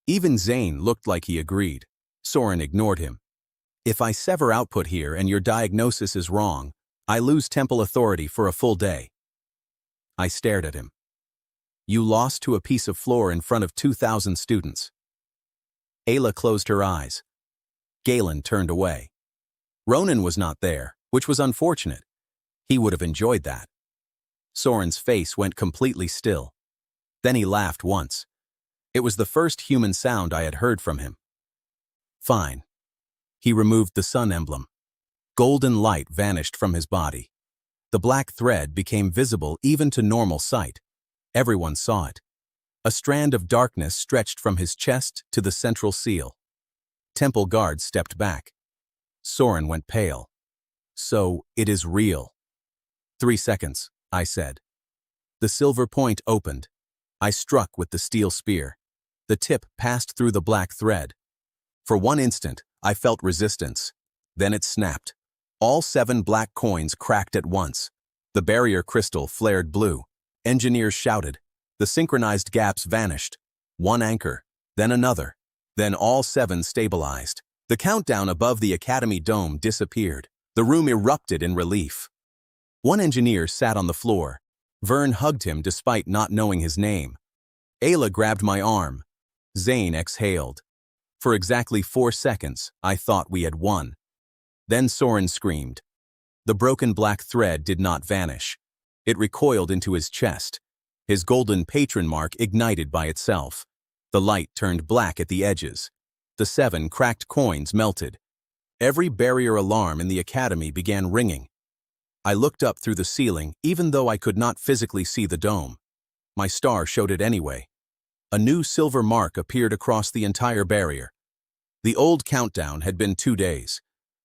Even Zane looked like he agreed. Soren ignored him. "If I sever output here and your diagnosis is wrong, I lose temple authority for a full day." I stared at him. "You lost to a piece of floor in front of 2,000 students." Ayla closed her eyes. Galen turned away. Ronan was not there, which was unfortunate. He would have enjoyed that. Soren's face went completely still. Then he laughed once. It was the first human sound I had heard from him. "Fine." He removed the sun emblem. Golden light vanished from his body. The black thread became visible even to normal sight. Everyone saw it. A strand of darkness stretched from his chest to the central seal. Temple guards stepped back. Soren went pale. So, it is real. 3 seconds, I said. The silver point opened. I struck with the steel spear. The tip passed through the black thread. For one instant, I felt resistance. Then it snapped. All 7 black coins cracked at once. The barrier crystal flared blue. Engineers shouted. The synchronized gaps vanished. One anchor, then another. Then all 7 stabilized. The countdown above the Academy dome disappeared. The room erupted in relief. One engineer sat on the floor. Vern hugged him despite not knowing his name. Ayla grabbed my arm. Zane exhaled. For exactly 4 seconds, I thought we had won. Then Soren screamed. The broken black thread did not vanish. It recoiled into his chest. His golden patron mark ignited by itself. The light turned black at the edges. The 7 cracked coins melted. Every barrier alarm in the Academy began ringing. I looked up through the ceiling, even though I could not physically see the dome. My star showed it anyway. A new silver mark appeared across the entire barrier. The old countdown had been 2 days.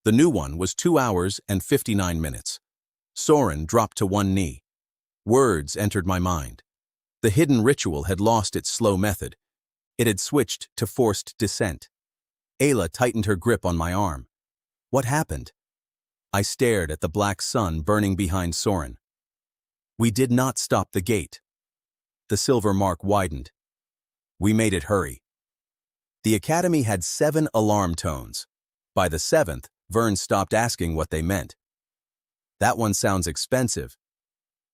The new one was 2 hours and 59 minutes. Soren dropped to one knee. Words entered my mind. The hidden ritual had lost its slow method. It had switched to forced descent. Ayla tightened her grip on my arm. What happened? I stared at the black sun burning behind Soren. We did not stop the gate. The silver mark widened. We made it hurry. The Academy had 7 alarm tones. By the 7th, Vern stopped asking what they meant. That one sounds expensive.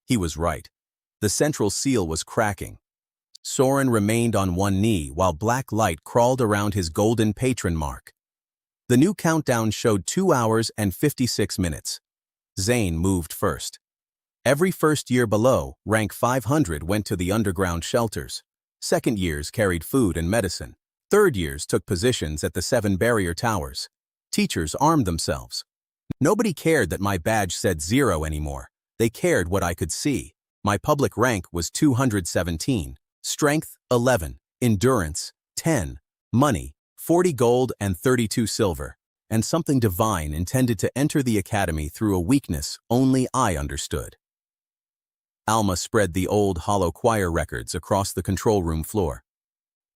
He was right. The central seal was cracking. Soren remained on one knee while black light crawled around his golden patron mark. The new countdown showed 2 hours and 56 minutes. Zane moved first. Every first year below, rank 500 went to the underground shelters. Second years carried food and medicine. Third years took positions at the 7 barrier towers. Teachers armed themselves. Nobody cared that my badge said 0 anymore. They cared what I could see. My public rank was 217, strength 11, endurance 10, money 40 gold and 32 silver, and something divine intended to enter the Academy through a weakness only I understood. Alma spread the old hollow choir records across the control room floor.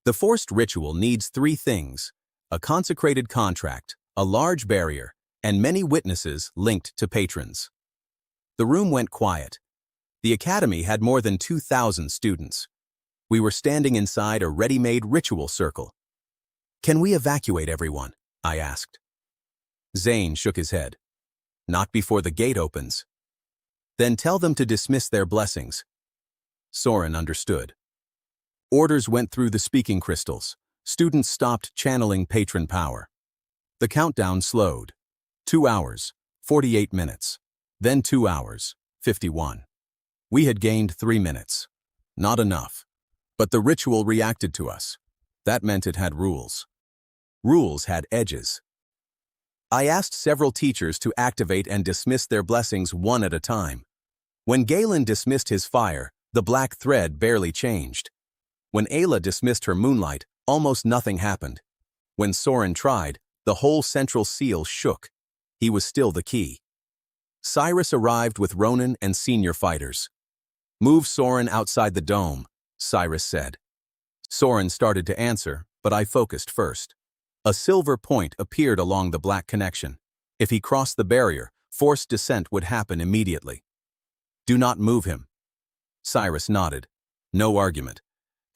The forced ritual needs 3 things: a consecrated contract, a large barrier, and many witnesses linked to patrons. The room went quiet. The Academy had more than 2,000 students. We were standing inside a ready-made ritual circle. Can we evacuate everyone? I asked. Zane shook his head. Not before the gate opens. Then tell them to dismiss their blessings. Soren understood. Orders went through the speaking crystals. Students stopped channeling patron power. The countdown slowed. 2 hours, 48 minutes. Then 2 hours, 51. We had gained 3 minutes. Not enough. But the ritual reacted to us. That meant it had rules. Rules had edges. I asked several teachers to activate and dismiss their blessings one at a time. When Galen dismissed his fire, the black thread barely changed. When Ayla dismissed her moonlight, almost nothing happened. When Soren tried, the whole central seal shook. He was still the key. Cyrus arrived with Ronan and senior fighters. Move Soren outside the dome, Cyrus said. Soren started to answer, but I focused first. A silver point appeared along the black connection. If he crossed the barrier, forced descent would happen immediately. Do not move him. Cyrus nodded. No argument.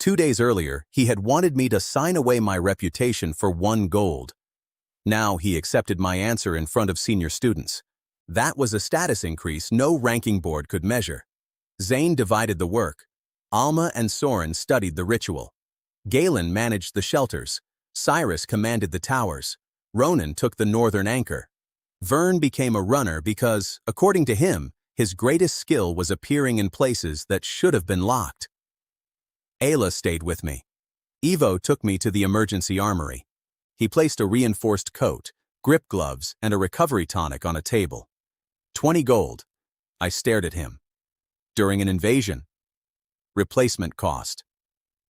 2 days earlier, he had wanted me to sign away my reputation for 1 gold. Now he accepted my answer in front of senior students. That was a status increase no ranking board could measure. Zane divided the work. Alma and Soren studied the ritual. Galen managed the shelters. Cyrus commanded the towers. Ronan took the northern anchor. Vern became a runner because, according to him, his greatest skill was appearing in places that should have been locked. Ayla stayed with me. Ivo took me to the emergency armory. He placed a reinforced coat, grip gloves, and a recovery tonic on a table. 20 gold. I stared at him. During an invasion. Replacement cost.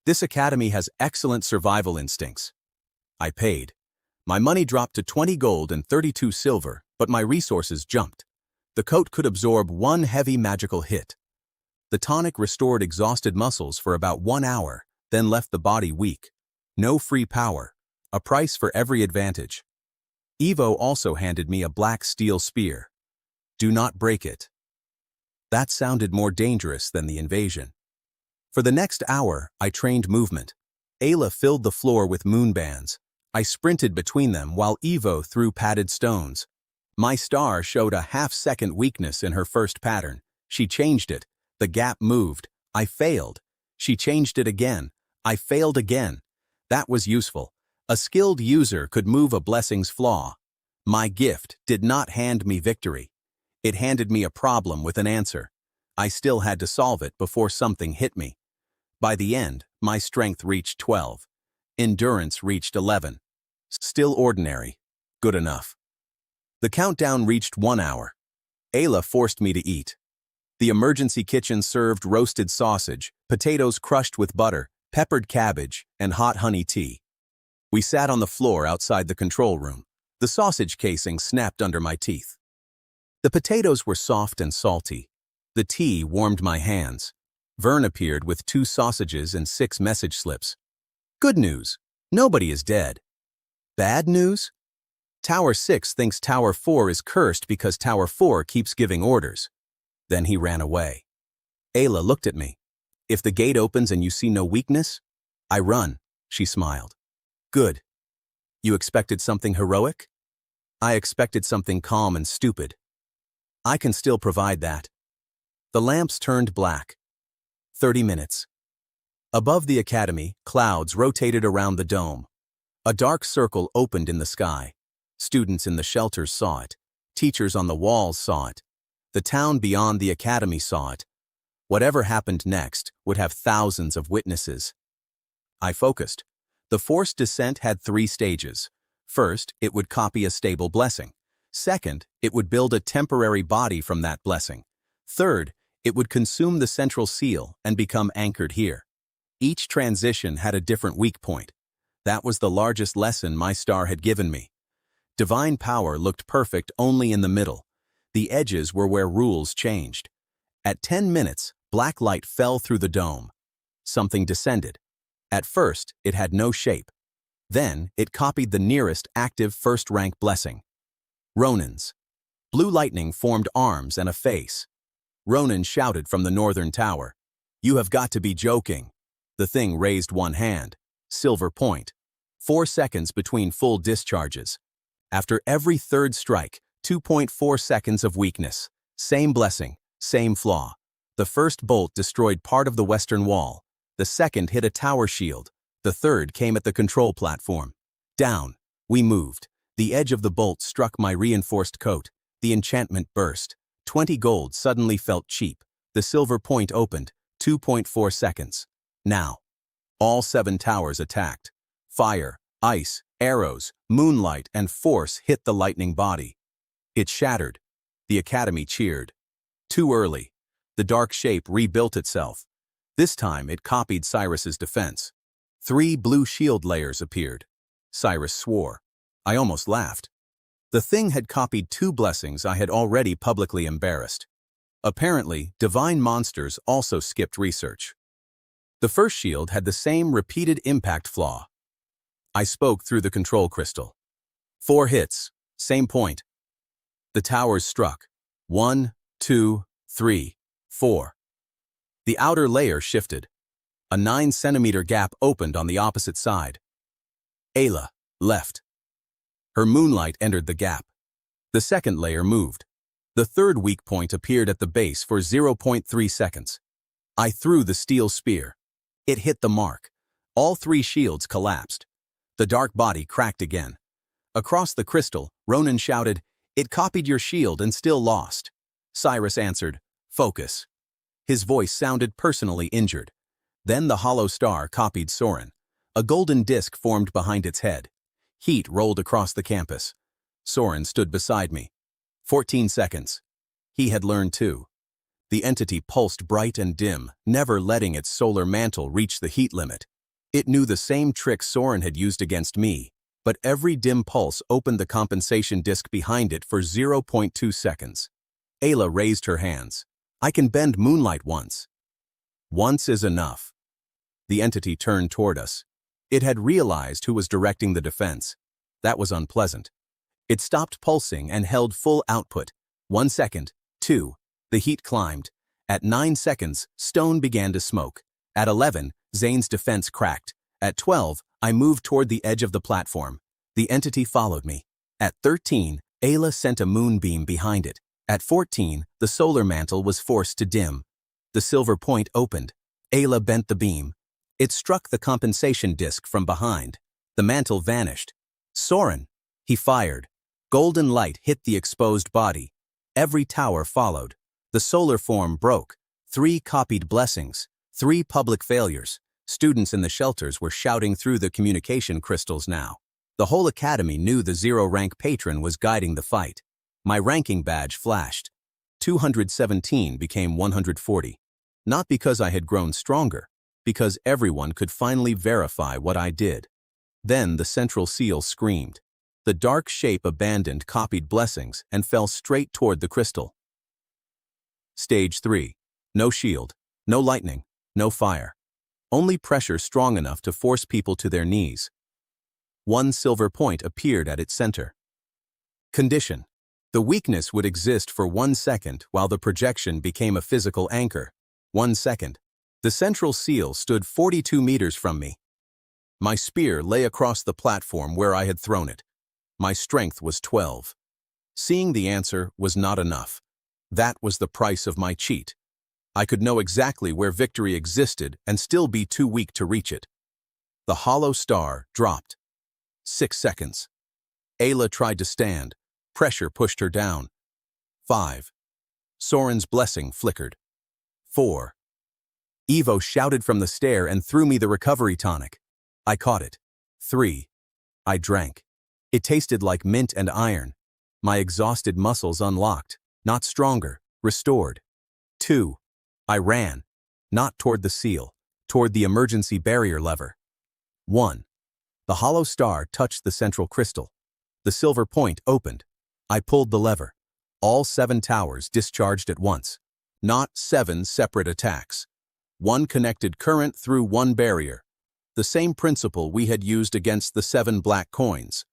This academy has excellent survival instincts. I paid. My money dropped to 20 gold and 32 silver, but my resources jumped. The coat could absorb one heavy magical hit. The tonic restored exhausted muscles for about 1 hour, then left the body weak. No free power, a price for every advantage. Evo also handed me a black steel spear. Do not break it. That sounded more dangerous than the invasion. For the next hour, I trained movement. Ayla filled the floor with moonbands. I sprinted between them while Evo threw padded stones. My star showed a half-second weakness in her first pattern. She changed it. The gap moved. I failed. She changed it again. I failed again. That was useful. A skilled user could move a blessing's flaw. My gift did not hand me victory. It handed me a problem with an answer. I still had to solve it before something hit me. By the end, my strength reached 12. Endurance reached 11. Still ordinary. Good enough. The countdown reached 1 hour. Ayla forced me to eat. The emergency kitchen served roasted sausage, potatoes crushed with butter, peppered cabbage, and hot honey tea. We sat on the floor outside the control room. The sausage casing snapped under my teeth. The potatoes were soft and salty. The tea warmed my hands. Vern appeared with 2 sausages and 6 message slips. Good news. Nobody is dead. Bad news? Tower 6 thinks Tower 4 is cursed because Tower 4 keeps giving orders. Then he ran away. Ayla looked at me. If the gate opens and you see no weakness, I run, she smiled. Good. You expected something heroic? I expected something calm and stupid. I can still provide that. The lamps turned black. 30 minutes. Above the academy, clouds rotated around the dome. A dark circle opened in the sky. Students in the shelters saw it. Teachers on the walls saw it. The town beyond the academy saw it. Whatever happened next would have thousands of witnesses. I focused. The forced descent had 3 stages. First, it would copy a stable blessing. Second, it would build a temporary body from that blessing. Third, it would consume the central seal and become anchored here. Each transition had a different weak point. That was the largest lesson my star had given me. Divine power looked perfect only in the middle. The edges were where rules changed. At 10 minutes, black light fell through the dome. Something descended. At first, it had no shape. Then, it copied the nearest active first-rank blessing. Ronins. Blue lightning formed arms and a face. Ronin shouted from the northern tower. You have got to be joking. The thing raised one hand. Silver point. 4 seconds between full discharges. After every third strike, 2.4 seconds of weakness. Same blessing, same flaw. The first bolt destroyed part of the western wall. The second hit a tower shield. The third came at the control platform. Down. We moved. The edge of the bolt struck my reinforced coat. The enchantment burst. 20 gold suddenly felt cheap. The silver point opened. 2.4 seconds. Now. All 7 towers attacked. Fire, ice, arrows, moonlight, and force hit the lightning body. It shattered. The academy cheered. Too early. The dark shape rebuilt itself. This time it copied Cyrus's defense. 3 blue shield layers appeared. Cyrus swore. I almost laughed. The thing had copied 2 blessings I had already publicly embarrassed. Apparently, divine monsters also skipped research. The first shield had the same repeated impact flaw. I spoke through the control crystal. 4 hits, same point. The towers struck. 1, 2, 3, 4. The outer layer shifted. A 9-centimeter gap opened on the opposite side. Ayla, left. Her moonlight entered the gap. The second layer moved. The third weak point appeared at the base for 0.3 seconds. I threw the steel spear. It hit the mark. All 3 shields collapsed. The dark body cracked again. Across the crystal, Ronan shouted, "It copied your shield and still lost." Cyrus answered, "Focus." His voice sounded personally injured. Then the hollow star copied Soren. A golden disc formed behind its head. Heat rolled across the campus. Soren stood beside me. 14 seconds. He had learned too. The entity pulsed bright and dim, never letting its solar mantle reach the heat limit. It knew the same trick Soren had used against me. but every dim pulse opened the compensation disk behind it for 0.2 seconds. Ayla raised her hands. I can bend moonlight once. Once is enough. The entity turned toward us. It had realized who was directing the defense. That was unpleasant. It stopped pulsing and held full output. 1 second, 2. The heat climbed. At 9 seconds, stone began to smoke. At 11, Zane's defense cracked. At 12, I moved toward the edge of the platform. The entity followed me. At 13, Ayla sent a moonbeam behind it. At 14, the solar mantle was forced to dim. The silver point opened. Ayla bent the beam. It struck the compensation disk from behind. The mantle vanished. Soren! He fired. Golden light hit the exposed body. Every tower followed. The solar form broke. 3 copied blessings. 3 public failures. Students in the shelters were shouting through the communication crystals now. The whole academy knew the 0-rank patron was guiding the fight. My ranking badge flashed. 217 became 140. Not because I had grown stronger, because everyone could finally verify what I did. Then the central seal screamed. The dark shape abandoned copied blessings and fell straight toward the crystal. Stage 3. No shield, no lightning, no fire. Only pressure strong enough to force people to their knees. 1 silver point appeared at its center. Condition. The weakness would exist for 1 second while the projection became a physical anchor. 1 second. The central seal stood 42 meters from me. My spear lay across the platform where I had thrown it. My strength was 12. Seeing the answer was not enough. That was the price of my cheat. I could know exactly where victory existed and still be too weak to reach it. The hollow star dropped. 6 seconds. Ayla tried to stand. Pressure pushed her down. 5. Soren's blessing flickered. 4. Evo shouted from the stair and threw me the recovery tonic. I caught it. 3. I drank. It tasted like mint and iron. My exhausted muscles unlocked, not stronger, restored. 2. I ran, not toward the seal, toward the emergency barrier lever. 1. The hollow star touched the central crystal. The silver point opened. I pulled the lever. All 7 towers discharged at once. Not 7 separate attacks. 1 connected current through 1 barrier. The same principle we had used against the 7 black coins.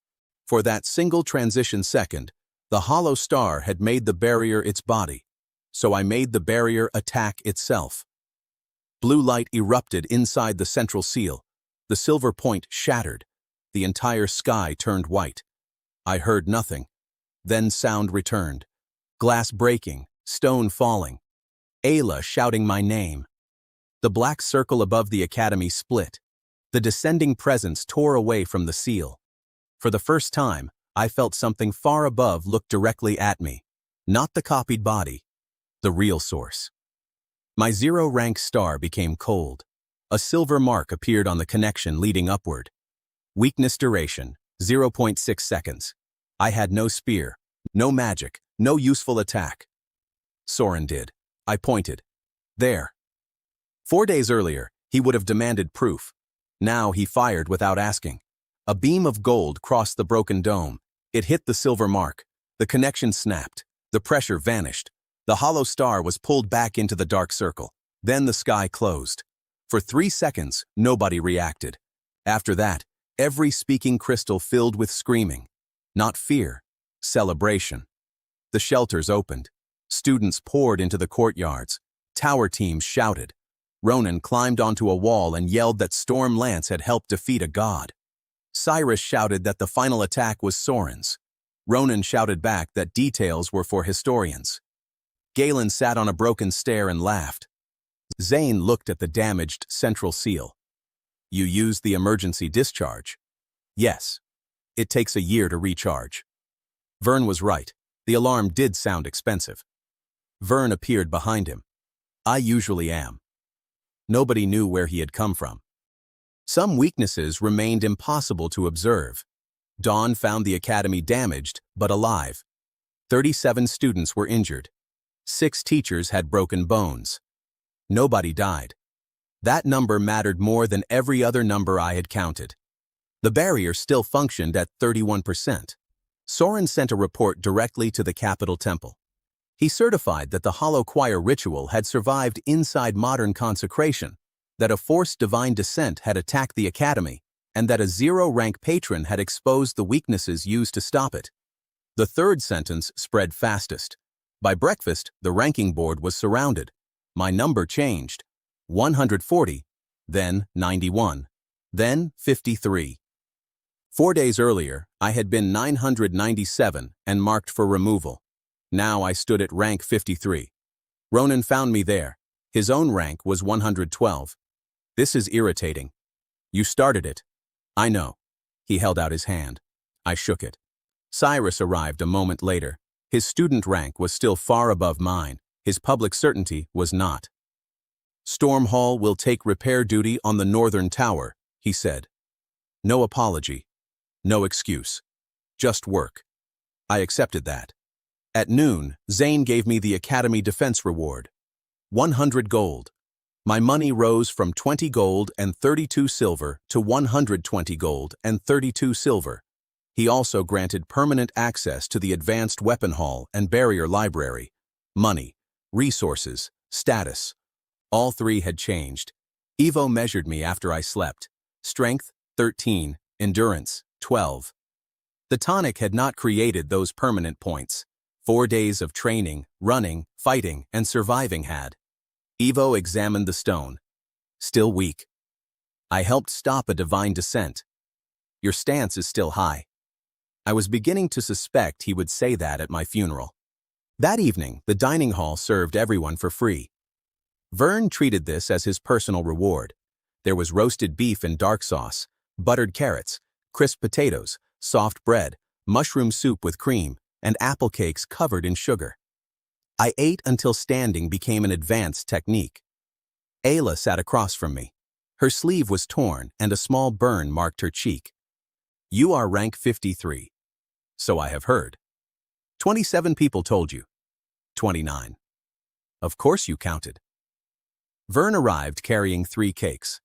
For that single transition second, the hollow star had made the barrier its body. So I made the barrier attack itself. Blue light erupted inside the central seal. The silver point shattered. The entire sky turned white. I heard nothing. Then sound returned. Glass breaking, stone falling. Ayla shouting my name. The black circle above the academy split. The descending presence tore away from the seal. For the first time, I felt something far above look directly at me. Not the copied body. The real source. My 0-rank star became cold. A silver mark appeared on the connection leading upward. Weakness duration, 0.6 seconds. I had no spear, no magic, no useful attack. Soren did. I pointed. There. 4 days earlier, he would have demanded proof. Now he fired without asking. A beam of gold crossed the broken dome. It hit the silver mark. The connection snapped. The pressure vanished. The hollow star was pulled back into the dark circle. Then the sky closed. For 3 seconds, nobody reacted. After that, every speaking crystal filled with screaming. Not fear, celebration. The shelters opened. Students poured into the courtyards. Tower teams shouted. Ronan climbed onto a wall and yelled that Storm Lance had helped defeat a god. Cyrus shouted that the final attack was Soren's. Ronan shouted back that details were for historians. Galen sat on a broken stair and laughed. Zane looked at the damaged central seal. You used the emergency discharge? Yes. It takes a year to recharge. Vern was right. The alarm did sound expensive. Vern appeared behind him. I usually am. Nobody knew where he had come from. Some weaknesses remained impossible to observe. Dawn found the academy damaged, but alive. 37 students were injured. 6 teachers had broken bones. Nobody died. That number mattered more than every other number I had counted. The barrier still functioned at 31%. Soren sent a report directly to the capital temple. He certified that the hollow choir ritual had survived inside modern consecration, that a forced divine descent had attacked the academy, and that a zero-rank patron had exposed the weaknesses used to stop it. The third sentence spread fastest. By breakfast, the ranking board was surrounded. My number changed. 140, then 91, then 53. 4 days earlier, I had been 997 and marked for removal. Now I stood at rank 53. Ronan found me there. His own rank was 112. This is irritating. You started it. I know. He held out his hand. I shook it. Cyrus arrived a moment later. His student rank was still far above mine. His public certainty was not. Storm Hall will take repair duty on the northern tower, he said. No apology. No excuse. Just work. I accepted that. At noon, Zane gave me the Academy Defense Reward. 100 gold. My money rose from 20 gold and 32 silver to 120 gold and 32 silver. He also granted permanent access to the Advanced Weapon Hall and Barrier Library. Money, resources, status. All three had changed. Evo measured me after I slept. Strength, 13. Endurance, 12. The tonic had not created those permanent points. 4 days of training, running, fighting, and surviving had. Evo examined the stone. Still weak. I helped stop a divine descent. Your stance is still high. I was beginning to suspect he would say that at my funeral. That evening, the dining hall served everyone for free. Vern treated this as his personal reward. There was roasted beef in dark sauce, buttered carrots, crisp potatoes, soft bread, mushroom soup with cream, and apple cakes covered in sugar. I ate until standing became an advanced technique. Ayla sat across from me. Her sleeve was torn and a small burn marked her cheek. You are rank 53. So I have heard. 27 people told you. 29. Of course you counted. Vern arrived carrying 3 cakes.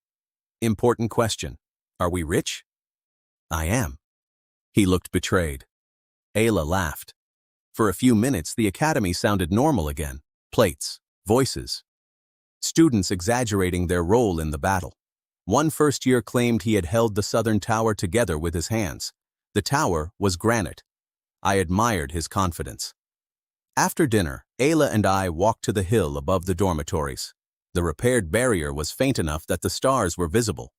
Important question. Are we rich? I am. He looked betrayed. Ayla laughed. For a few minutes, the academy sounded normal again. Plates, voices. Students exaggerating their role in the battle. One first-year claimed he had held the southern tower together with his hands. The tower was granite. I admired his confidence. After dinner, Ayla and I walked to the hill above the dormitories. The repaired barrier was faint enough that the stars were visible.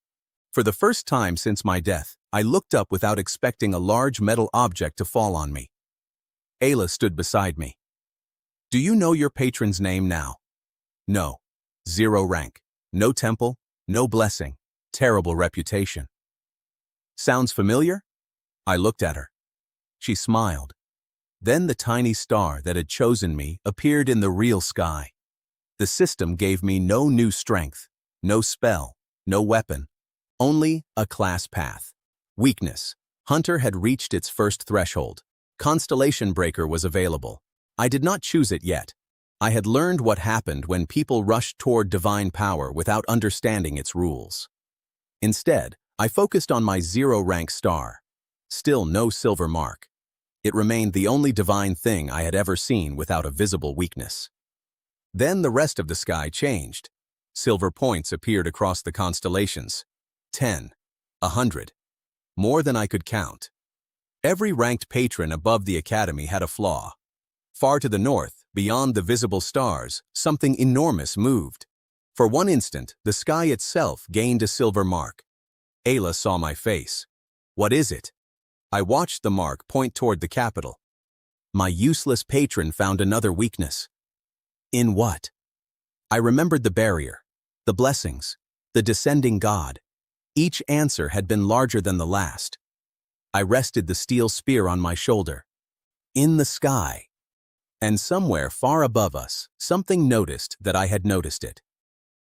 For the first time since my death, I looked up without expecting a large metal object to fall on me. Ayla stood beside me. Do you know your patron's name now? No. 0 rank. No temple. No blessing. Terrible reputation. Sounds familiar? I looked at her. She smiled. Then the tiny star that had chosen me appeared in the real sky. The system gave me no new strength, no spell, no weapon, only a class path. Weakness. Hunter had reached its first threshold. Constellation Breaker was available. I did not choose it yet. I had learned what happened when people rushed toward divine power without understanding its rules. Instead, I focused on my 0 rank star. Still no silver mark. It remained the only divine thing I had ever seen without a visible weakness. Then the rest of the sky changed. Silver points appeared across the constellations. 10, 100. More than I could count. Every ranked patron above the academy had a flaw. Far to the north, beyond the visible stars, something enormous moved. For one instant, the sky itself gained a silver mark. Ayla saw my face. What is it? I watched the mark point toward the capital. My useless patron found another weakness. In what? I remembered the barrier, the blessings, the descending god. Each answer had been larger than the last. I rested the steel spear on my shoulder. In the sky. And somewhere far above us, something noticed that I had noticed it.